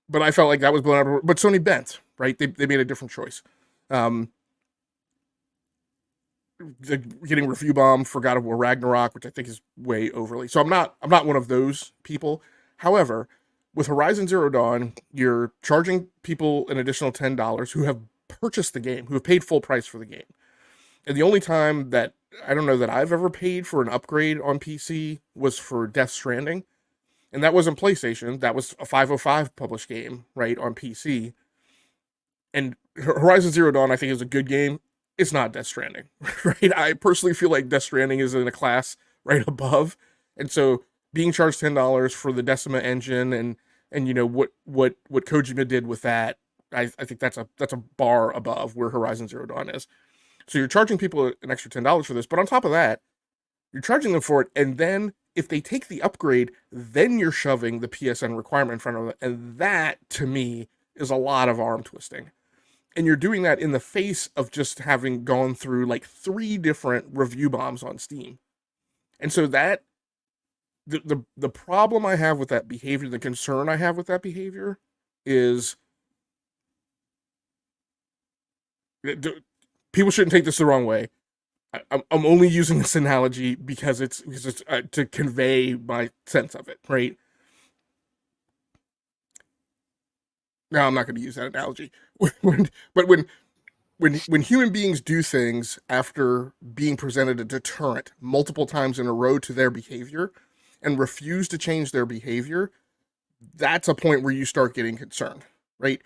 but I felt like that was blown out. But Sony bent, right? They made a different choice. Getting review bomb for God of War Ragnarok, which I think is way overly. So I'm not one of those people. However, with Horizon Zero Dawn, you're charging people an additional $10 who have purchased the game, who have paid full price for the game. And the only time that I don't know that I've ever paid for an upgrade on PC was for Death Stranding. And that wasn't PlayStation. That was a 505 published game, right, on PC. And Horizon Zero Dawn, I think, is a good game. It's not Death Stranding, right? I personally feel like Death Stranding is in a class right above. And so being charged $10 for the Decima engine and you know what Kojima did with that, I think that's a bar above where Horizon Zero Dawn is. So you're charging people an extra $10 for this, but on top of that, you're charging them for it, and then if they take the upgrade, then you're shoving the PSN requirement in front of them, and that, to me, is a lot of arm twisting. And you're doing that in the face of just having gone through like 3 different review bombs on Steam. And so that, the problem I have with that behavior, the concern I have with that behavior is people shouldn't take this the wrong way. I'm only using this analogy because it's to convey my sense of it, right? No, I'm not going to use that analogy. But when human beings do things after being presented a deterrent multiple times in a row to their behavior and refuse to change their behavior, that's a point where you start getting concerned, right?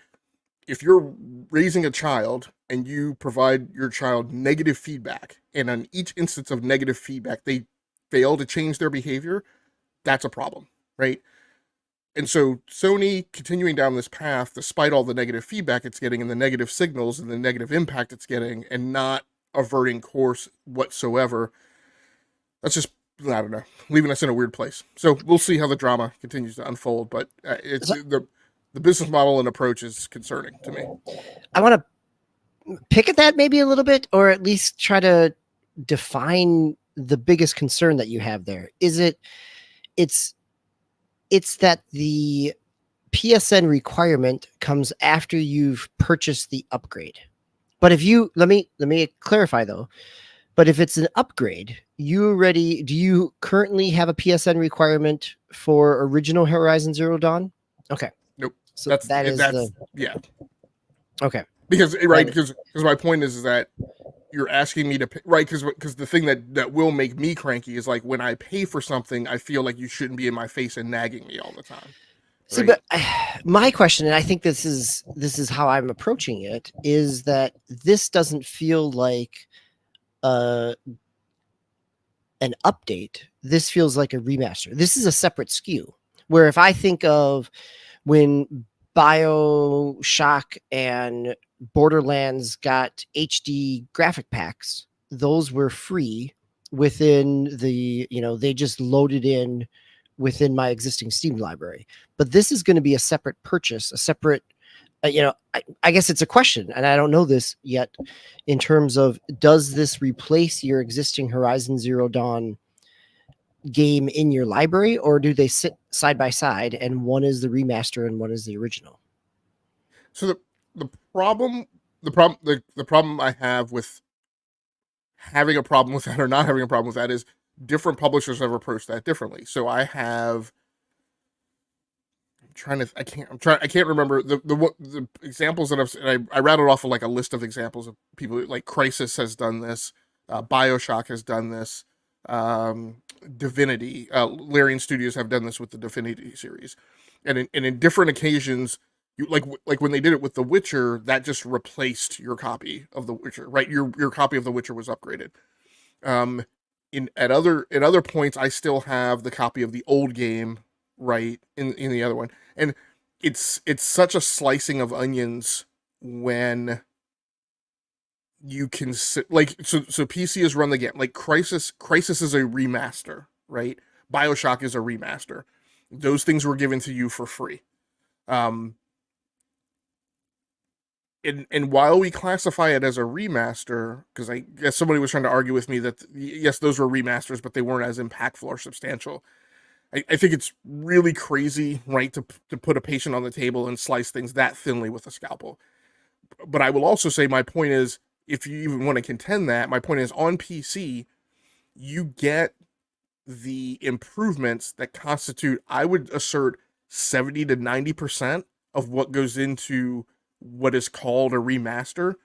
If you're raising a child and you provide your child negative feedback, and on each instance of negative feedback, they fail to change their behavior, that's a problem, right? And so Sony continuing down this path, despite all the negative feedback it's getting and the negative signals and the negative impact it's getting, and not averting course whatsoever, that's just, I don't know, leaving us in a weird place. So we'll see how the drama continues to unfold, but it's the business model and approach is concerning to me. I want to pick at that maybe a little bit, or at least try to define the biggest concern that you have there. Is it's that the PSN requirement comes after you've purchased the upgrade. But if you let me clarify though. But if it's an upgrade, do you currently have a PSN requirement for original Horizon Zero Dawn? Okay. Nope. So yeah. Okay. Because my point is that you're asking me to pay, right? Because the thing that will make me cranky is like when I pay for something, I feel like you shouldn't be in my face and nagging me all the time. See, but my question, and I think this is how I'm approaching it, is that this doesn't feel like an update. This feels like a remaster. This is a separate SKU. Where if I think of when BioShock and Borderlands got HD graphic packs, those were free within the, they just loaded in within my existing Steam library. But this is going to be a separate purchase, a separate, I guess it's a question, and I don't know this yet, in terms of, does this replace your existing Horizon Zero Dawn game in your library, or do they sit side by side and one is the remaster and one is the original? So the problem I have with having a problem with that or not having a problem with that is different publishers have approached that differently. So I can't remember the examples that I rattled off of like a list of examples of people like Crysis has done this, BioShock has done this, Divinity, Larian Studios have done this with the Divinity series, and in different occasions, you like when they did it with The Witcher, that just replaced your copy of The Witcher, right? Your copy of The Witcher was upgraded. At other points, I still have the copy of the old game, right, in the other one, and it's such a slicing of onions when you can like so PC has run the game, like Crisis is a remaster, right? BioShock is a remaster. Those things were given to you for free. and while we classify it as a remaster, because I guess somebody was trying to argue with me that yes, those were remasters, but they weren't as impactful or substantial. I think it's really crazy, right, to put a patient on the table and slice things that thinly with a scalpel. But I will also say my point is, if you even want to contend that, my point is on PC, you get the improvements that constitute, I would assert, 70 to 90% of what goes into what is called a remaster.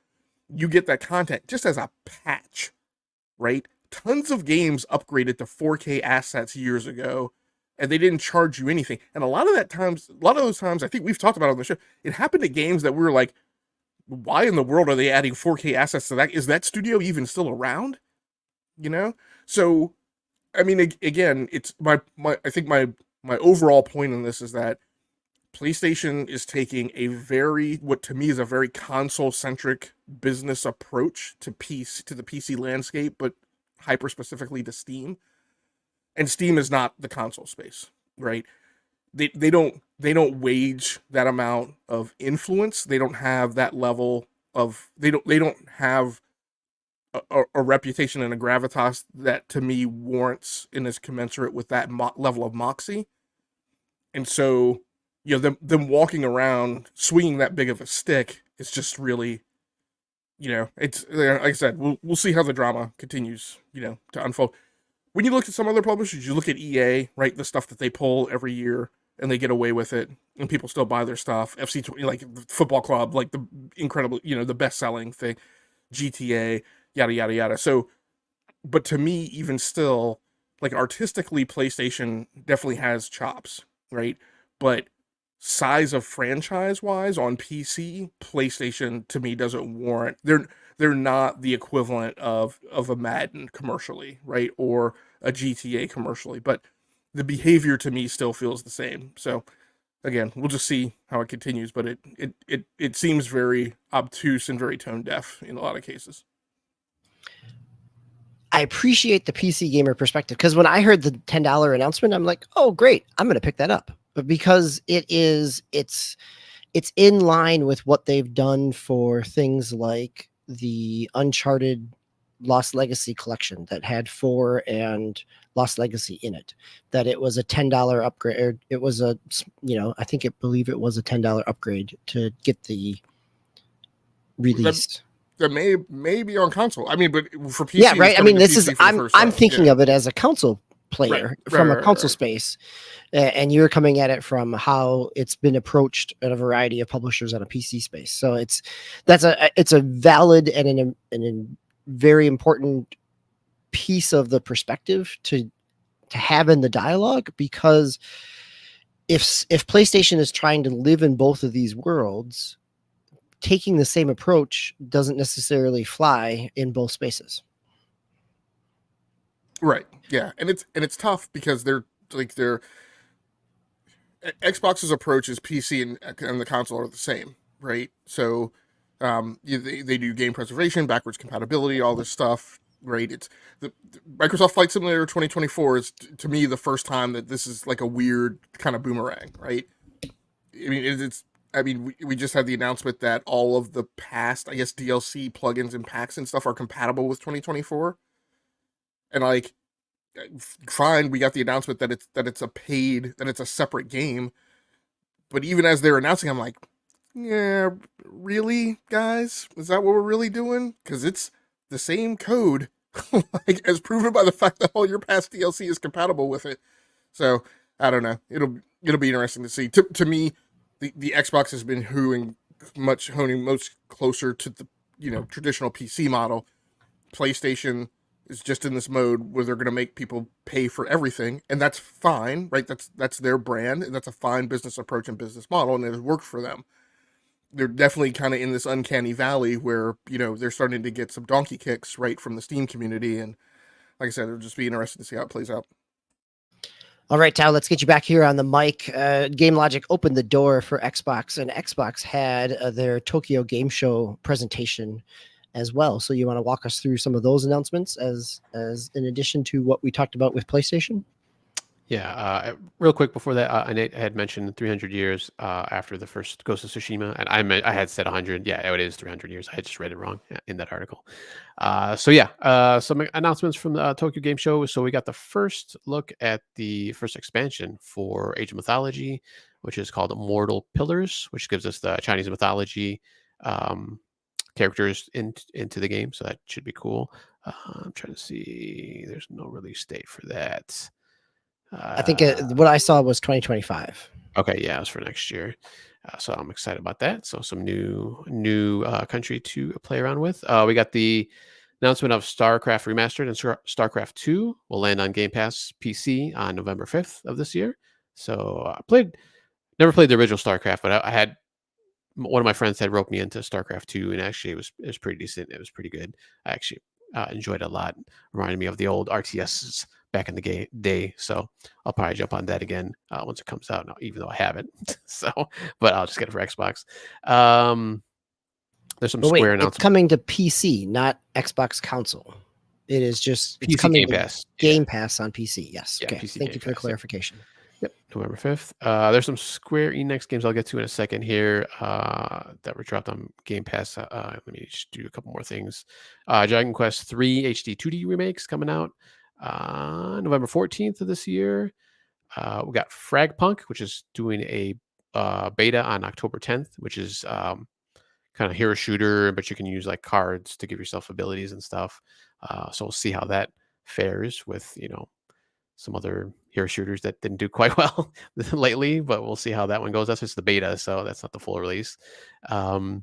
You get that content just as a patch, right? Tons of games upgraded to 4K assets years ago, and they didn't charge you anything. And a lot of those times, I think we've talked about it on the show, it happened to games that we were like, why in the world are they adding 4K assets to that? Is that studio even still around? You know? So, I mean, again, it's my I think my overall point in this is that PlayStation is taking what to me is a very console-centric business approach to the PC landscape, but hyper specifically to Steam. And Steam is not the console space, right? They don't wage that amount of influence. They don't have that level of they don't have a reputation and a gravitas that to me warrants and is commensurate with that level of moxie. And so, you know, them walking around swinging that big of a stick is just really, you know, it's like I said, we'll see how the drama continues, you know, to unfold. When you look at some other publishers, you look at EA, right? The stuff that they pull every year and they get away with it and people still buy their stuff. FC, like Football Club, like the incredible, you know, the best selling thing, GTA, yada, yada, yada. So, but to me, even still, like artistically, PlayStation definitely has chops, right? But size of franchise wise on PC, PlayStation to me doesn't warrant. They're not the equivalent of a Madden commercially, right? Or a GTA commercially, but the behavior to me still feels the same. So again, we'll just see how it continues, but it seems very obtuse and very tone deaf in a lot of cases. I appreciate the PC gamer perspective because when I heard the $10 announcement, I'm like, oh great, I'm going to pick that up. But because it's in line with what they've done for things like the Uncharted Lost Legacy collection that had 4 and Lost Legacy in it, that it was a $10 upgrade. It was a, you know, I believe it was a $10 upgrade to get the release. That may be on console. I mean, but for PC, yeah, right. I mean, this PC is I'm thinking yeah. of it as a console player from a console space, and you're coming at it from how it's been approached at a variety of publishers on a PC space. So it's a valid and a very important piece of the perspective to have in the dialogue, because if PlayStation is trying to live in both of these worlds, taking the same approach doesn't necessarily fly in both spaces. Right. Yeah. And it's tough because Xbox's approach is PC and the console are the same, right? So they do game preservation, backwards compatibility, all this stuff, right? It's the Microsoft Flight Simulator 2024 is to me the first time that this is like a weird kind of boomerang, right? I mean, we just had the announcement that all of the past, I guess, DLC plugins and packs and stuff are compatible with 2024. And like, fine, we got the announcement that it's a separate game. But even as they're announcing, I'm like, yeah, really, guys? Is that what we're really doing? Because it's the same code, like as proven by the fact that all your past DLC is compatible with it. So I don't know. It'll be interesting to see. To me, the Xbox has been honing most closer to the traditional PC model. PlayStation is just in this mode where they're going to make people pay for everything, and that's fine, right? That's their brand, and that's a fine business approach and business model, and it has worked for them. They're definitely kind of in this uncanny valley where they're starting to get some donkey kicks right from the Steam community, and like I said, it'll just be interesting to see how it plays out. All right, Tao, let's get you back here on the mic. Game Logic opened the door for Xbox, and Xbox had their Tokyo Game Show presentation as well. So you want to walk us through some of those announcements as in addition to what we talked about with PlayStation? Yeah, real quick before that, I had mentioned 300 years after the first Ghost of Tsushima, and I had said 100. Yeah, it is 300 years. I had just read it wrong in that article. So yeah, some announcements from the Tokyo Game Show. So we got the first look at the first expansion for Age of Mythology, which is called Mortal Pillars, which gives us the Chinese mythology characters into the game. So that should be cool. I'm trying to see. There's no release date for that. I think what I saw was 2025. Okay, yeah, it was for next year. So I'm excited about that. So some new country to play around with. We got the announcement of StarCraft Remastered and StarCraft 2 will land on Game Pass PC on November 5th of this year. So never played the original StarCraft, but I had one of my friends had roped me into StarCraft 2, and actually it was pretty decent. It was pretty good. I actually enjoyed it a lot. Reminded me of the old RTSs back in the day. So I'll probably jump on that again once it comes out, even though I haven't. So, but I'll just get it for Xbox. There's some But wait, Square it's announcements. coming to PC, not Xbox console. It is just PC coming Game to Pass. Game Pass on PC. Yes. Yeah, Okay. PC Thank Game you for the Pass, yeah. clarification. Yep, November 5th. There's some Square Enix games I'll get to in a second here that were dropped on Game Pass. Let me just do a couple more things. Dragon Quest 3 HD 2D remakes coming out November 14th of this year. We got Fragpunk, which is doing a beta on October 10th, which is kind of hero shooter, but you can use like cards to give yourself abilities and stuff. So we'll see how that fares with, some other hero shooters that didn't do quite well lately, but we'll see how that one goes. That's just the beta, so that's not the full release. There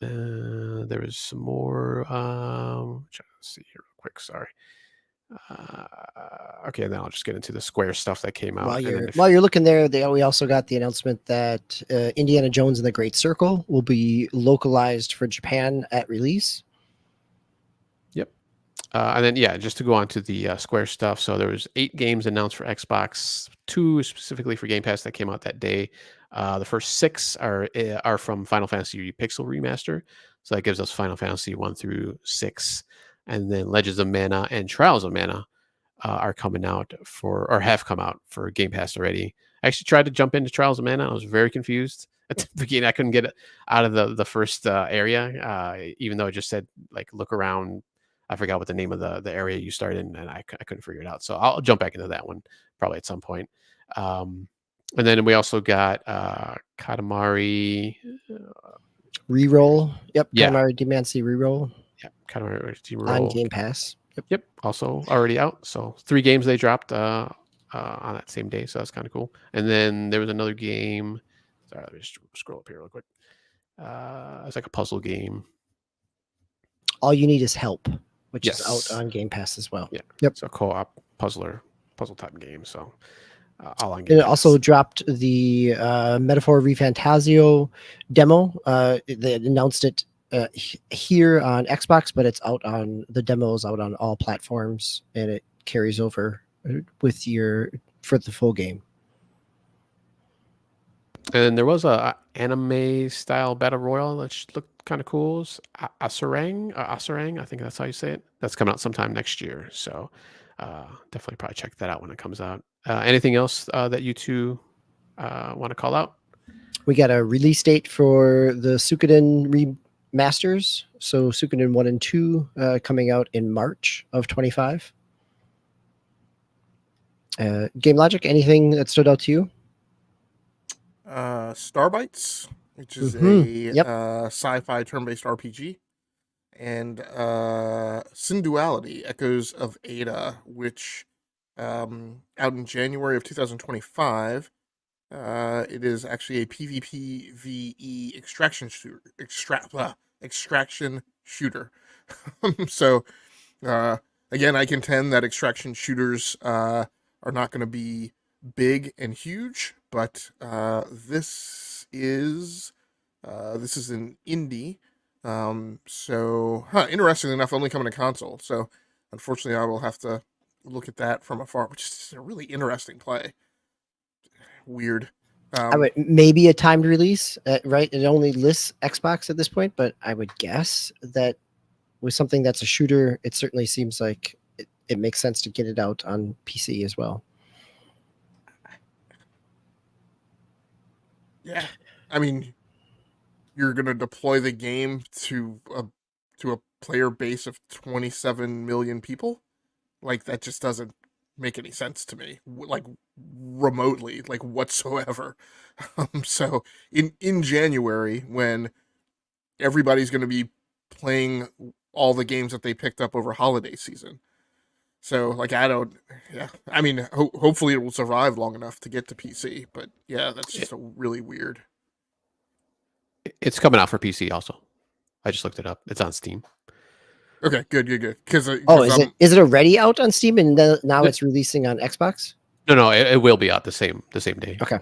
was some more. Trying to see here real quick. Sorry. Okay, then I'll just get into the Square stuff that came out. While you're looking there, we also got the announcement that Indiana Jones and the Great Circle will be localized for Japan at release. Yep. And then, yeah, just to go on to the Square stuff. So there was 8 games announced for Xbox, 2 specifically for Game Pass that came out that day. The first 6 are from Final Fantasy Pixel Remaster. So that gives us Final Fantasy 1 through 6. And then Legends of Mana and Trials of Mana are coming out or have come out for Game Pass already. I actually tried to jump into Trials of Mana. I was very confused at the beginning. I couldn't get it out of the first area, even though it just said, like, look around. I forgot what the name of the area you start in, and I couldn't figure it out. So I'll jump back into that one probably at some point. And then we also got Katamari Reroll. Yep. Yeah. Katamari Damacy Reroll. Yeah, Katamari Reroll On Game Pass. Yep. Also already out. So 3 games they dropped on that same day. So that's kind of cool. And then there was another game. Sorry, let me just scroll up here real quick. It's like a puzzle game. All You Need Is Help, which Yes. is out on Game Pass as well. Yeah. Yep. So co-op puzzle type game. So all on And Game it Pass. also dropped the Metaphor Refantasio demo. They announced it here on Xbox, but it's out on the demos out on all platforms, and it carries over with for the full game. And there was a anime style battle royale that looked kind of cool. Asurang, I think that's how you say it. That's coming out sometime next year. So definitely probably check that out when it comes out. Anything else that you two want to call out? We got a release date for the Suikoden remasters. So Suikoden 1 and 2 coming out in March of 25. Game Logic, anything that stood out to you? Starbites, which is Yep. sci-fi turn-based RPG, and Synduality, Echoes of Ada, which out in January of 2025. It is actually a PvPvE extraction shooter. So again, I contend that extraction shooters are not going to be big and huge, but this is an indie. So interestingly enough, only coming to console. So unfortunately, I will have to look at that from afar, which is a really interesting play. Weird. I would maybe a timed release, right? It only lists Xbox at this point, but I would guess that with something that's a shooter, it certainly seems like it makes sense to get it out on PC as well. Yeah, I mean, you're going to deploy the game to a player base of 27 million people. Like that just doesn't make any sense to me. Like remotely, like whatsoever. So in January, when everybody's going to be playing all the games that they picked up over holiday season. So like I don't, yeah. I mean, hopefully it will survive long enough to get to PC. But yeah, that's just a really weird. It's coming out for PC also. I just looked it up. It's on Steam. Okay, good. Because Oh, is it already out on Steam and now N- it's releasing on Xbox? No, it will be out the same day. Okay.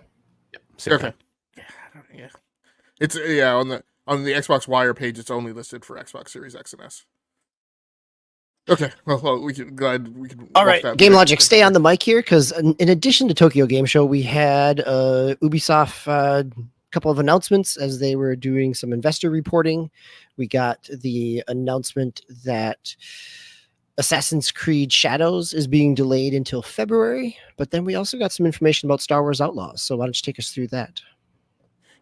Yep, same okay, time. yeah. It's yeah on the Xbox Wire page. It's only listed for Xbox Series X and S. Okay, well we can glad we can. All walk right, that Game back. Logic, stay on the mic here because in addition to Tokyo Game Show, we had Ubisoft couple of announcements as they were doing some investor reporting. We got the announcement that Assassin's Creed Shadows is being delayed until February, but then we also got some information about Star Wars Outlaws. So why don't you take us through that?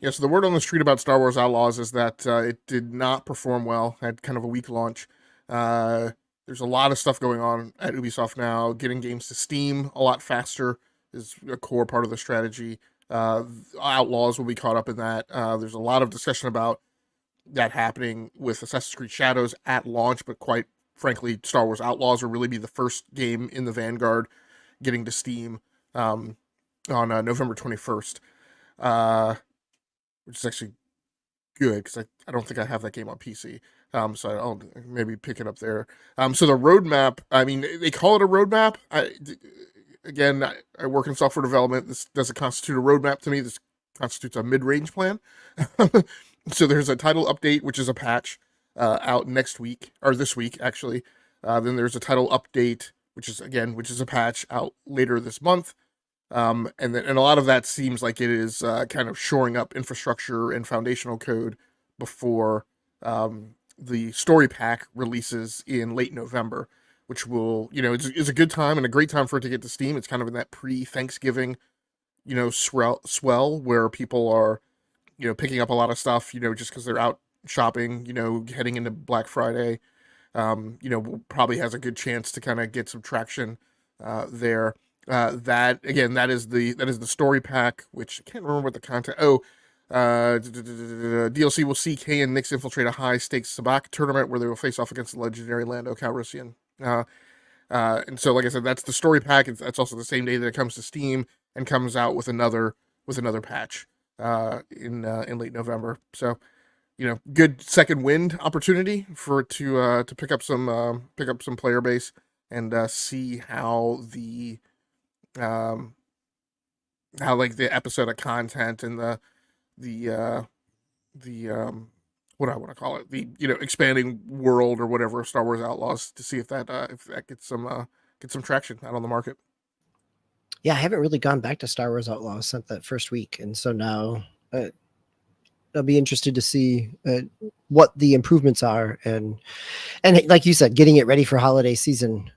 Yeah, so the word on the street about Star Wars Outlaws is that it did not perform well. Had kind of a weak launch. There's a lot of stuff going on at Ubisoft now. Getting games to Steam a lot faster is a core part of the strategy. Outlaws will be caught up in that. There's a lot of discussion about that happening with Assassin's Creed Shadows at launch, but quite frankly, Star Wars Outlaws will really be the first game in the Vanguard getting to Steam on November 21st. Which is actually good because I don't think I have that game on PC. So I'll maybe pick it up there. So the roadmap, I mean, they call it a roadmap. I work in software development. This doesn't constitute a roadmap to me. This constitutes a mid-range plan. So there's a title update, which is a patch out next week or this week actually. Then there's a title update, which is a patch out later this month. And a lot of that seems like it is kind of shoring up infrastructure and foundational code before the story pack releases in late November, which will, is a good time and a great time for it to get to Steam. It's kind of in that pre-Thanksgiving, swell where people are, picking up a lot of stuff, just because they're out shopping, heading into Black Friday. Probably has a good chance to kind of get some traction there. That is the story pack, which I can't remember what the content. DLC will see Kay and Nyx infiltrate a high stakes sabacc tournament where they will face off against the legendary Lando Calrissian. And so, like I said, that's the story pack. That's also the same day that it comes to Steam and comes out with another patch in late November. So, good second wind opportunity for it to pick up some player base and see how like the episodic content and the what I want to call it, the expanding world or whatever of Star Wars Outlaws, to see if that gets some traction out on the market. Yeah, I haven't really gone back to Star Wars Outlaws since that first week, and so now I'll be interested to see what the improvements are, and like you said, getting it ready for holiday season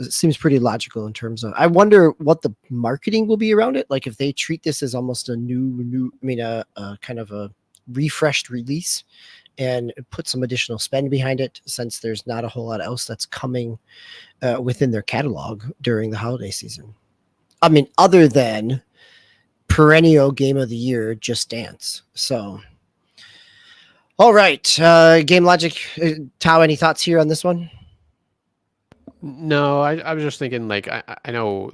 seems pretty logical in terms of. I wonder what the marketing will be around it. Like if they treat this as almost a a kind of a refreshed release, and put some additional spend behind it, since there's not a whole lot else that's coming within their catalog during the holiday season. I mean, other than perennial game of the year, Just Dance. So, all right, Game Logic, Tao, any thoughts here on this one? No, I was just thinking like I know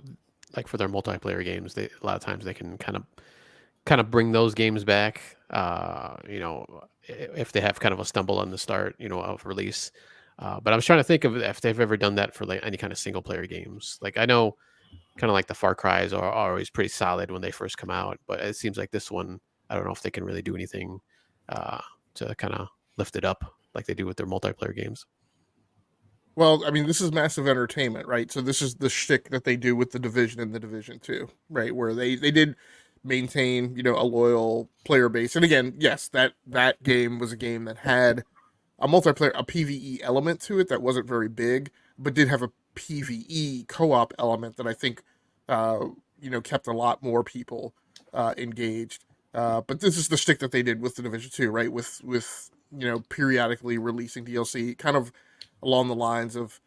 like for their multiplayer games, a lot of times they can kind of bring those games back. If they have kind of a stumble on the start, of release. But I was trying to think of if they've ever done that for like any kind of single player games. Like I know kind of like the Far Cries are always pretty solid when they first come out, but it seems like this one, I don't know if they can really do anything to kind of lift it up like they do with their multiplayer games. Well, I mean, this is massive entertainment, right? So this is the shtick that they do with the Division and the Division 2, right? Where they did maintain, a loyal player base. And again, yes, that game was a game that had a PvE element to it that wasn't very big, but did have a PvE co-op element that I think, kept a lot more people engaged. But this is the shtick that they did with the Division 2, right? With periodically releasing DLC, kind of along the lines of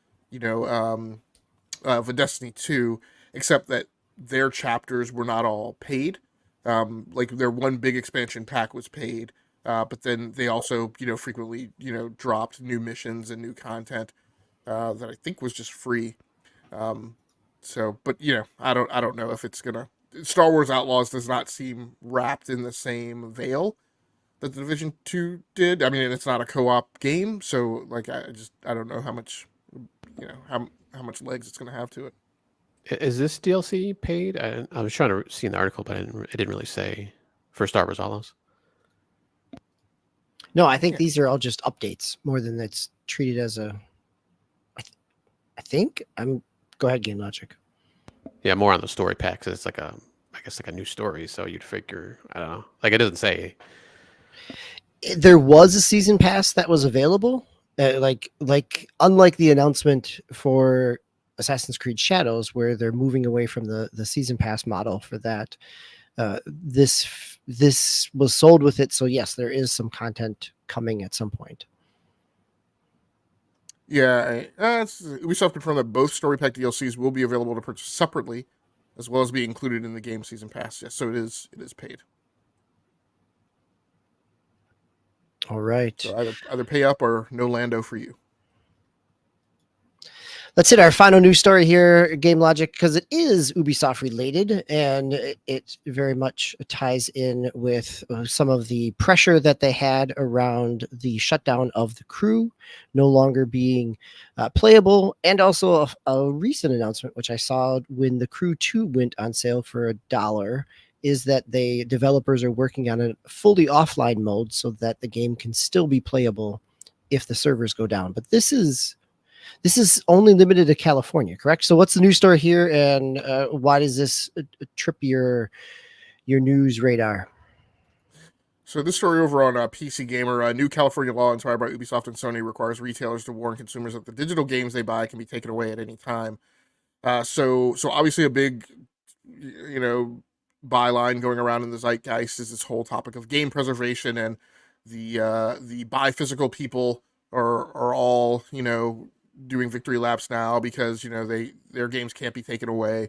of a Destiny 2, except that their chapters were not all paid. Like their one big expansion pack was paid, but then they also frequently dropped new missions and new content that I think was just free. Um, but I don't know if it's gonna. Star Wars Outlaws does not seem wrapped in the same veil that the Division 2 did. I mean, it's not a co-op game, so like I don't know how much how much legs it's gonna have to it. Is this DLC paid? I was trying to see in the article, but it didn't really say for Star Wars Outlaws. No, I think these are all just updates more than it's treated as a. I think I'm. Go ahead, Game Logic. Yeah, more on the story packs. It's like I guess like a new story. So you'd figure, I don't know. Like it doesn't say. There was a season pass that was available. Like unlike the announcement for Assassin's Creed Shadows, where they're moving away from the season pass model for that. This was sold with it, so yes, there is some content coming at some point. Yeah, Ubisoft confirmed that both story pack DLCs will be available to purchase separately, as well as be included in the game season pass. Yes, so it is paid. All right. So either pay up or no Lando for you. Let's hit our final news story here, Game Logic, because it is Ubisoft related and it very much ties in with some of the pressure that they had around the shutdown of the crew no longer being playable, and also a recent announcement, which I saw when the Crew 2 went on sale for $1, is that developers are working on a fully offline mode so that the game can still be playable if the servers go down. But this is only limited to California, correct? So what's the news story here, and why does this trip your news radar? So this story over on PC Gamer, a new California law inspired by Ubisoft and Sony requires retailers to warn consumers that the digital games they buy can be taken away at any time. So obviously a big, byline going around in the zeitgeist is this whole topic of game preservation, and the buy physical people are all doing victory laps now because their games can't be taken away.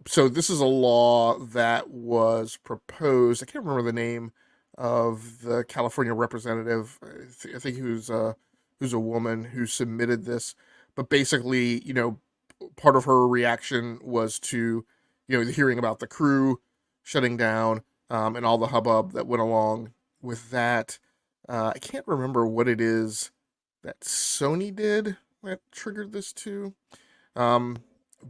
So this is a law that was proposed. I can't remember the name of the California representative. I think who's a woman who submitted this. But basically, part of her reaction was to hearing about the Crew shutting down and all the hubbub that went along with that. I can't remember what it is that Sony did that triggered this too.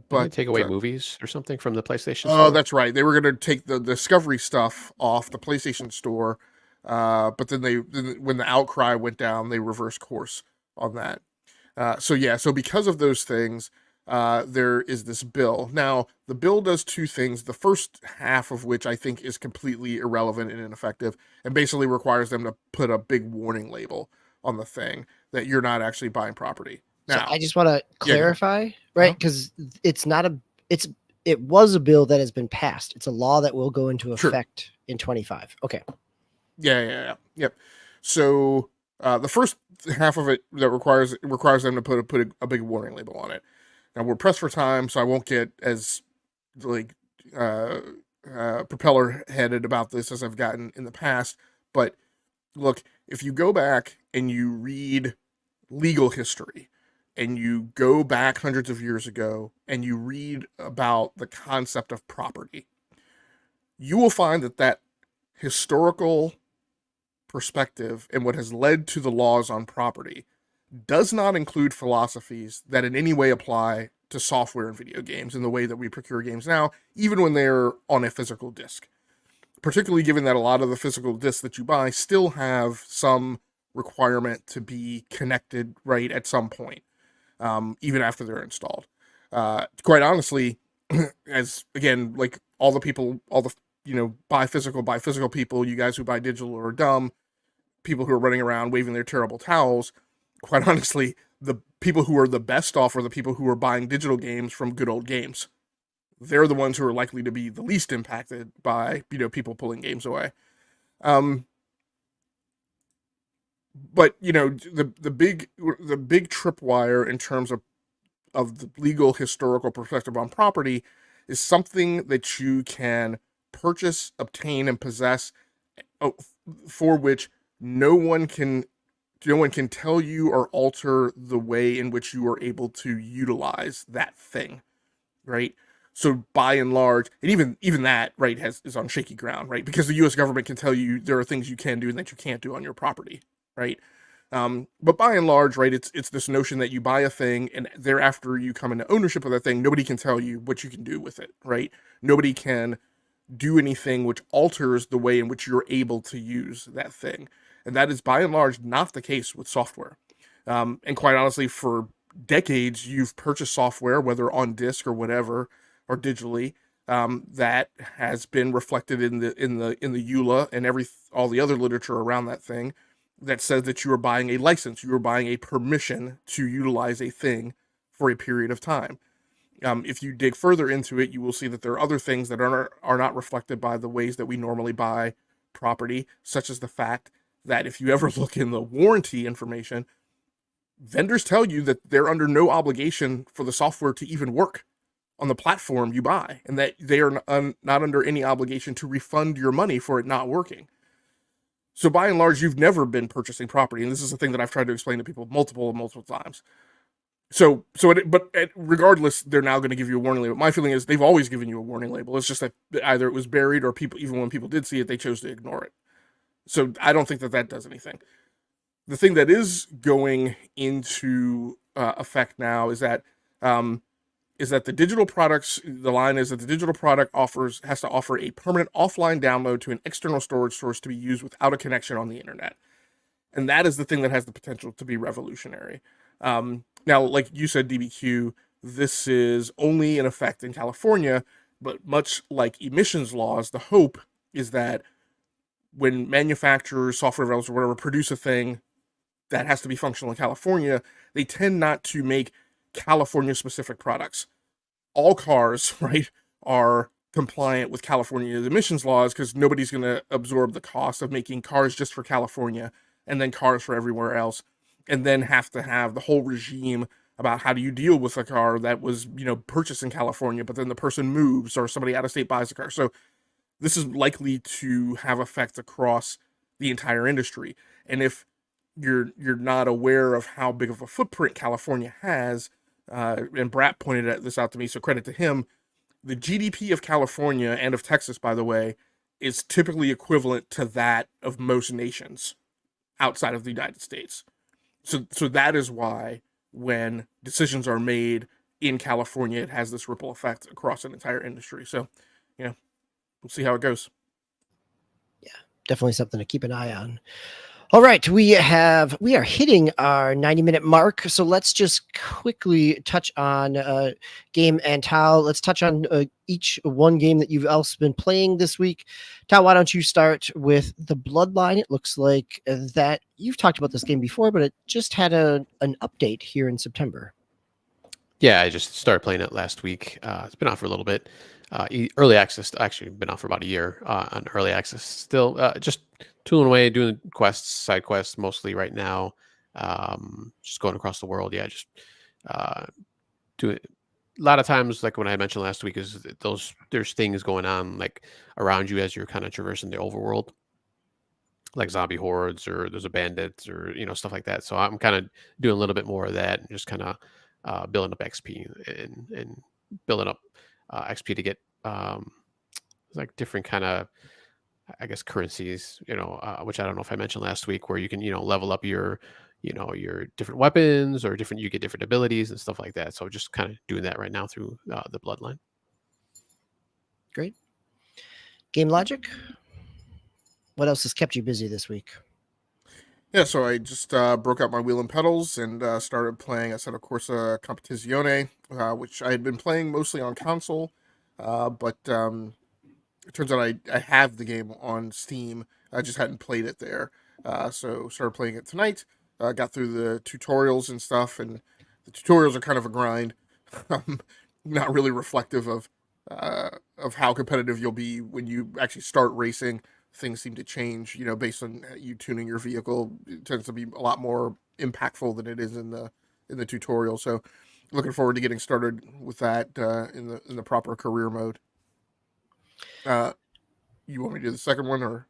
But take away movies or something from the PlayStation Store? Oh, that's right. They were going to take the Discovery stuff off the PlayStation Store, but then when the outcry went down, they reversed course on that. So because of those things, there is this bill. Now, the bill does two things. The first half of which I think is completely irrelevant and ineffective, and basically requires them to put a big warning label on the thing that you're not actually buying property. Now, so I just want to clarify, right? Because it was a bill that has been passed. It's a law that will go into effect in 25. Okay. Yeah. Yep. So the first half of it that requires them to put a big warning label on it. Now we're pressed for time, so I won't get as propeller headed about this as I've gotten in the past. But look, if you go back and you read legal history, and you go back hundreds of years ago and you read about the concept of property, you will find that historical perspective and what has led to the laws on property does not include philosophies that in any way apply to software and video games in the way that we procure games now, even when they're on a physical disc. Particularly given that a lot of the physical discs that you buy still have some requirement to be connected right at some point. Even after they're installed. Quite honestly, as again, like all the buy physical people, you guys who buy digital are dumb, people who are running around waving their terrible towels, quite honestly, the people who are the best off are the people who are buying digital games from Good Old Games. they're the ones who are likely to be the least impacted by, people pulling games away. But the big tripwire in terms of the legal historical perspective on property is something that you can purchase, obtain, and possess, for which no one can tell you or alter the way in which you are able to utilize that thing, right? So by and large, and even that, right, is on shaky ground, right? Because the U.S. government can tell you there are things you can do and that you can't do on your property, right? But by and large, right, it's this notion that you buy a thing and thereafter you come into ownership of that thing. Nobody can tell you what you can do with it, right? Nobody can do anything which alters the way in which you're able to use that thing. And that is by and large not the case with software. And quite honestly, for decades, you've purchased software, whether on disc or whatever, or digitally, that has been reflected in the EULA and all the other literature around that thing that says that you are buying a license, you are buying a permission to utilize a thing for a period of time. If you dig further into it, you will see that there are other things that are not reflected by the ways that we normally buy property, such as the fact that if you ever look in the warranty information, vendors tell you that they're under no obligation for the software to even work on the platform you buy, and that they are not under any obligation to refund your money for it not working. So by and large, you've never been purchasing property, and this is a thing that I've tried to explain to people multiple times. But regardless, they're now going to give you a warning label. My feeling is they've always given you a warning label. It's just that either it was buried or people, even when people did see it, they chose to ignore it. So I don't think that does anything. The thing that is going into effect now is that the digital products, the line is that the digital product has to offer a permanent offline download to an external storage source to be used without a connection on the internet. And that is the thing that has the potential to be revolutionary. Now, like you said, DBQ, this is only in effect in California, but much like emissions laws, the hope is that when manufacturers, software developers, or whatever produce a thing that has to be functional in California, they tend not to make California-specific products. All cars, right, are compliant with California's emissions laws because nobody's going to absorb the cost of making cars just for California and then cars for everywhere else, and then have to have the whole regime about how do you deal with a car that was, purchased in California, but then the person moves or somebody out of state buys the car. So this is likely to have effect across the entire industry. And if you're not aware of how big of a footprint California has, and Brat pointed this out to me, so credit to him, the GDP of California and of Texas, by the way, is typically equivalent to that of most nations outside of the United States. So that is why when decisions are made in California, it has this ripple effect across an entire industry. So, we'll see how it goes. Yeah, definitely something to keep an eye on. All right, we are hitting our 90-minute mark, so let's just quickly touch on game and Tao. Let's touch on each one game that you've also been playing this week. Tao, why don't you start with the Bloodline? It looks like that you've talked about this game before, but it just had an update here in September. Yeah, I just started playing it last week. It's been out for a little bit. Early access, actually been out for about a year on early access. Still just tooling away, doing quests, side quests mostly right now. Just going across the world. Yeah, just doing a lot of times, like when I mentioned last week, is there's things going on like around you as you're kind of traversing the overworld, like zombie hordes or there's a bandit or stuff like that. So I'm kind of doing a little bit more of that and just kind of building up XP and building up XP to get like different kind of, I guess, currencies, which I don't know if I mentioned last week, where you can, level up your different weapons or you get different abilities and stuff like that. So just kind of doing that right now through the Bloodline. Great. Game Logic, what else has kept you busy this week? Yeah, so I just broke out my wheel and pedals and started playing Assetto Corsa Competizione, which I had been playing mostly on console, but it turns out I have the game on Steam. I just hadn't played it there, so started playing it tonight. Got through the tutorials and stuff, and the tutorials are kind of a grind. Not really reflective of of how competitive you'll be when you actually start racing. Things seem to change, based on you tuning your vehicle. It tends to be a lot more impactful than it is in the tutorial. So, looking forward to getting started with that in the proper career mode. You want me to do the second one or?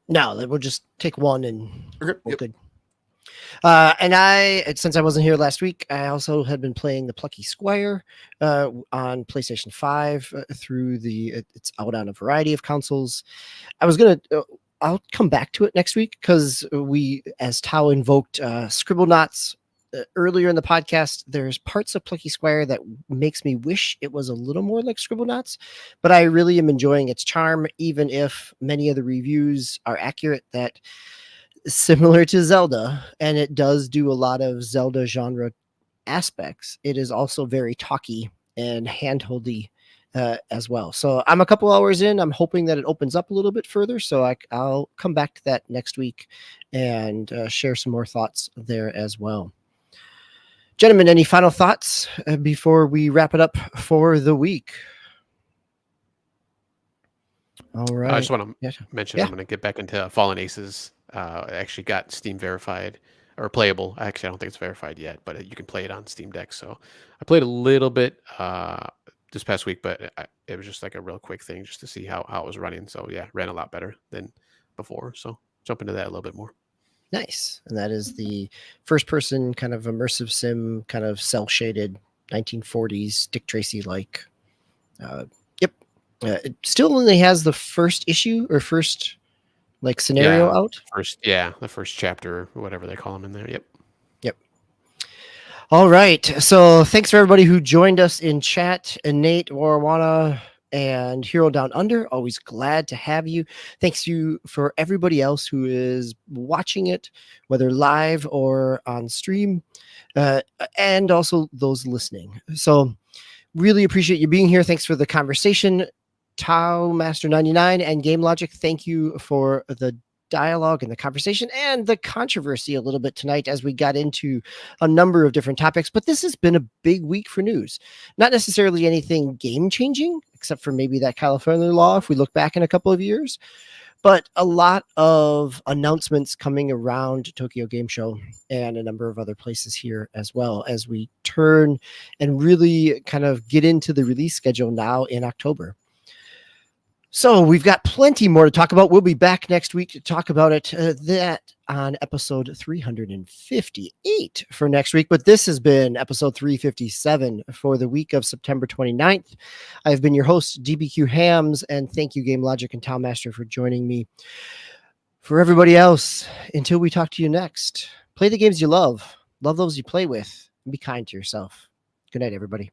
No, then we'll just take one and Okay. we're Yep. good. Since I wasn't here last week, I also had been playing the Plucky Squire on PlayStation 5 it's out on a variety of consoles. I'll come back to it next week because as Tao invoked Scribblenauts earlier in the podcast, there's parts of Plucky Squire that makes me wish it was a little more like Scribblenauts, but I really am enjoying its charm, even if many of the reviews are accurate that similar to Zelda, and it does do a lot of Zelda genre aspects. It is also very talky and handholdy as well. So I'm a couple hours in. I'm hoping that it opens up a little bit further. So I'll come back to that next week and share some more thoughts there as well. Gentlemen, any final thoughts before we wrap it up for the week? All right. I just want to Yeah. mention Yeah. I'm going to get back into Fallen Aces. I actually got Steam verified or playable. Actually, I don't think it's verified yet, but you can play it on Steam Deck. So I played a little bit this past week, but it was just like a real quick thing just to see how it was running. So yeah, ran a lot better than before. So jump into that a little bit more. Nice. And that is the first person kind of immersive sim, kind of cell shaded 1940s Dick Tracy like. Yep. It still only has the first issue or first like scenario out. The first chapter, or whatever they call them in there. Yep. All right. So thanks for everybody who joined us in chat. Nate, Warwana, and Hero Down Under. Always glad to have you. Thanks you for everybody else who is watching it, whether live or on stream, and also those listening. So really appreciate you being here. Thanks for the conversation. Tao Master 99 and Game Logic, thank you for the dialogue and the conversation and the controversy a little bit tonight as we got into a number of different topics. But this has been a big week for news. Not necessarily anything game changing, except for maybe that California law if we look back in a couple of years, but a lot of announcements coming around Tokyo Game Show and a number of other places here as well as we turn and really kind of get into the release schedule now in October. So we've got plenty more to talk about. We'll be back next week to talk about it, that on episode 358 for next week. But this has been episode 357 for the week of September 29th. I've been your host, DBQ Hams, and thank you, Game Logic and Town Master, for joining me. For everybody else, until we talk to you next, play the games you love those you play with, and be kind to yourself. Good night, everybody.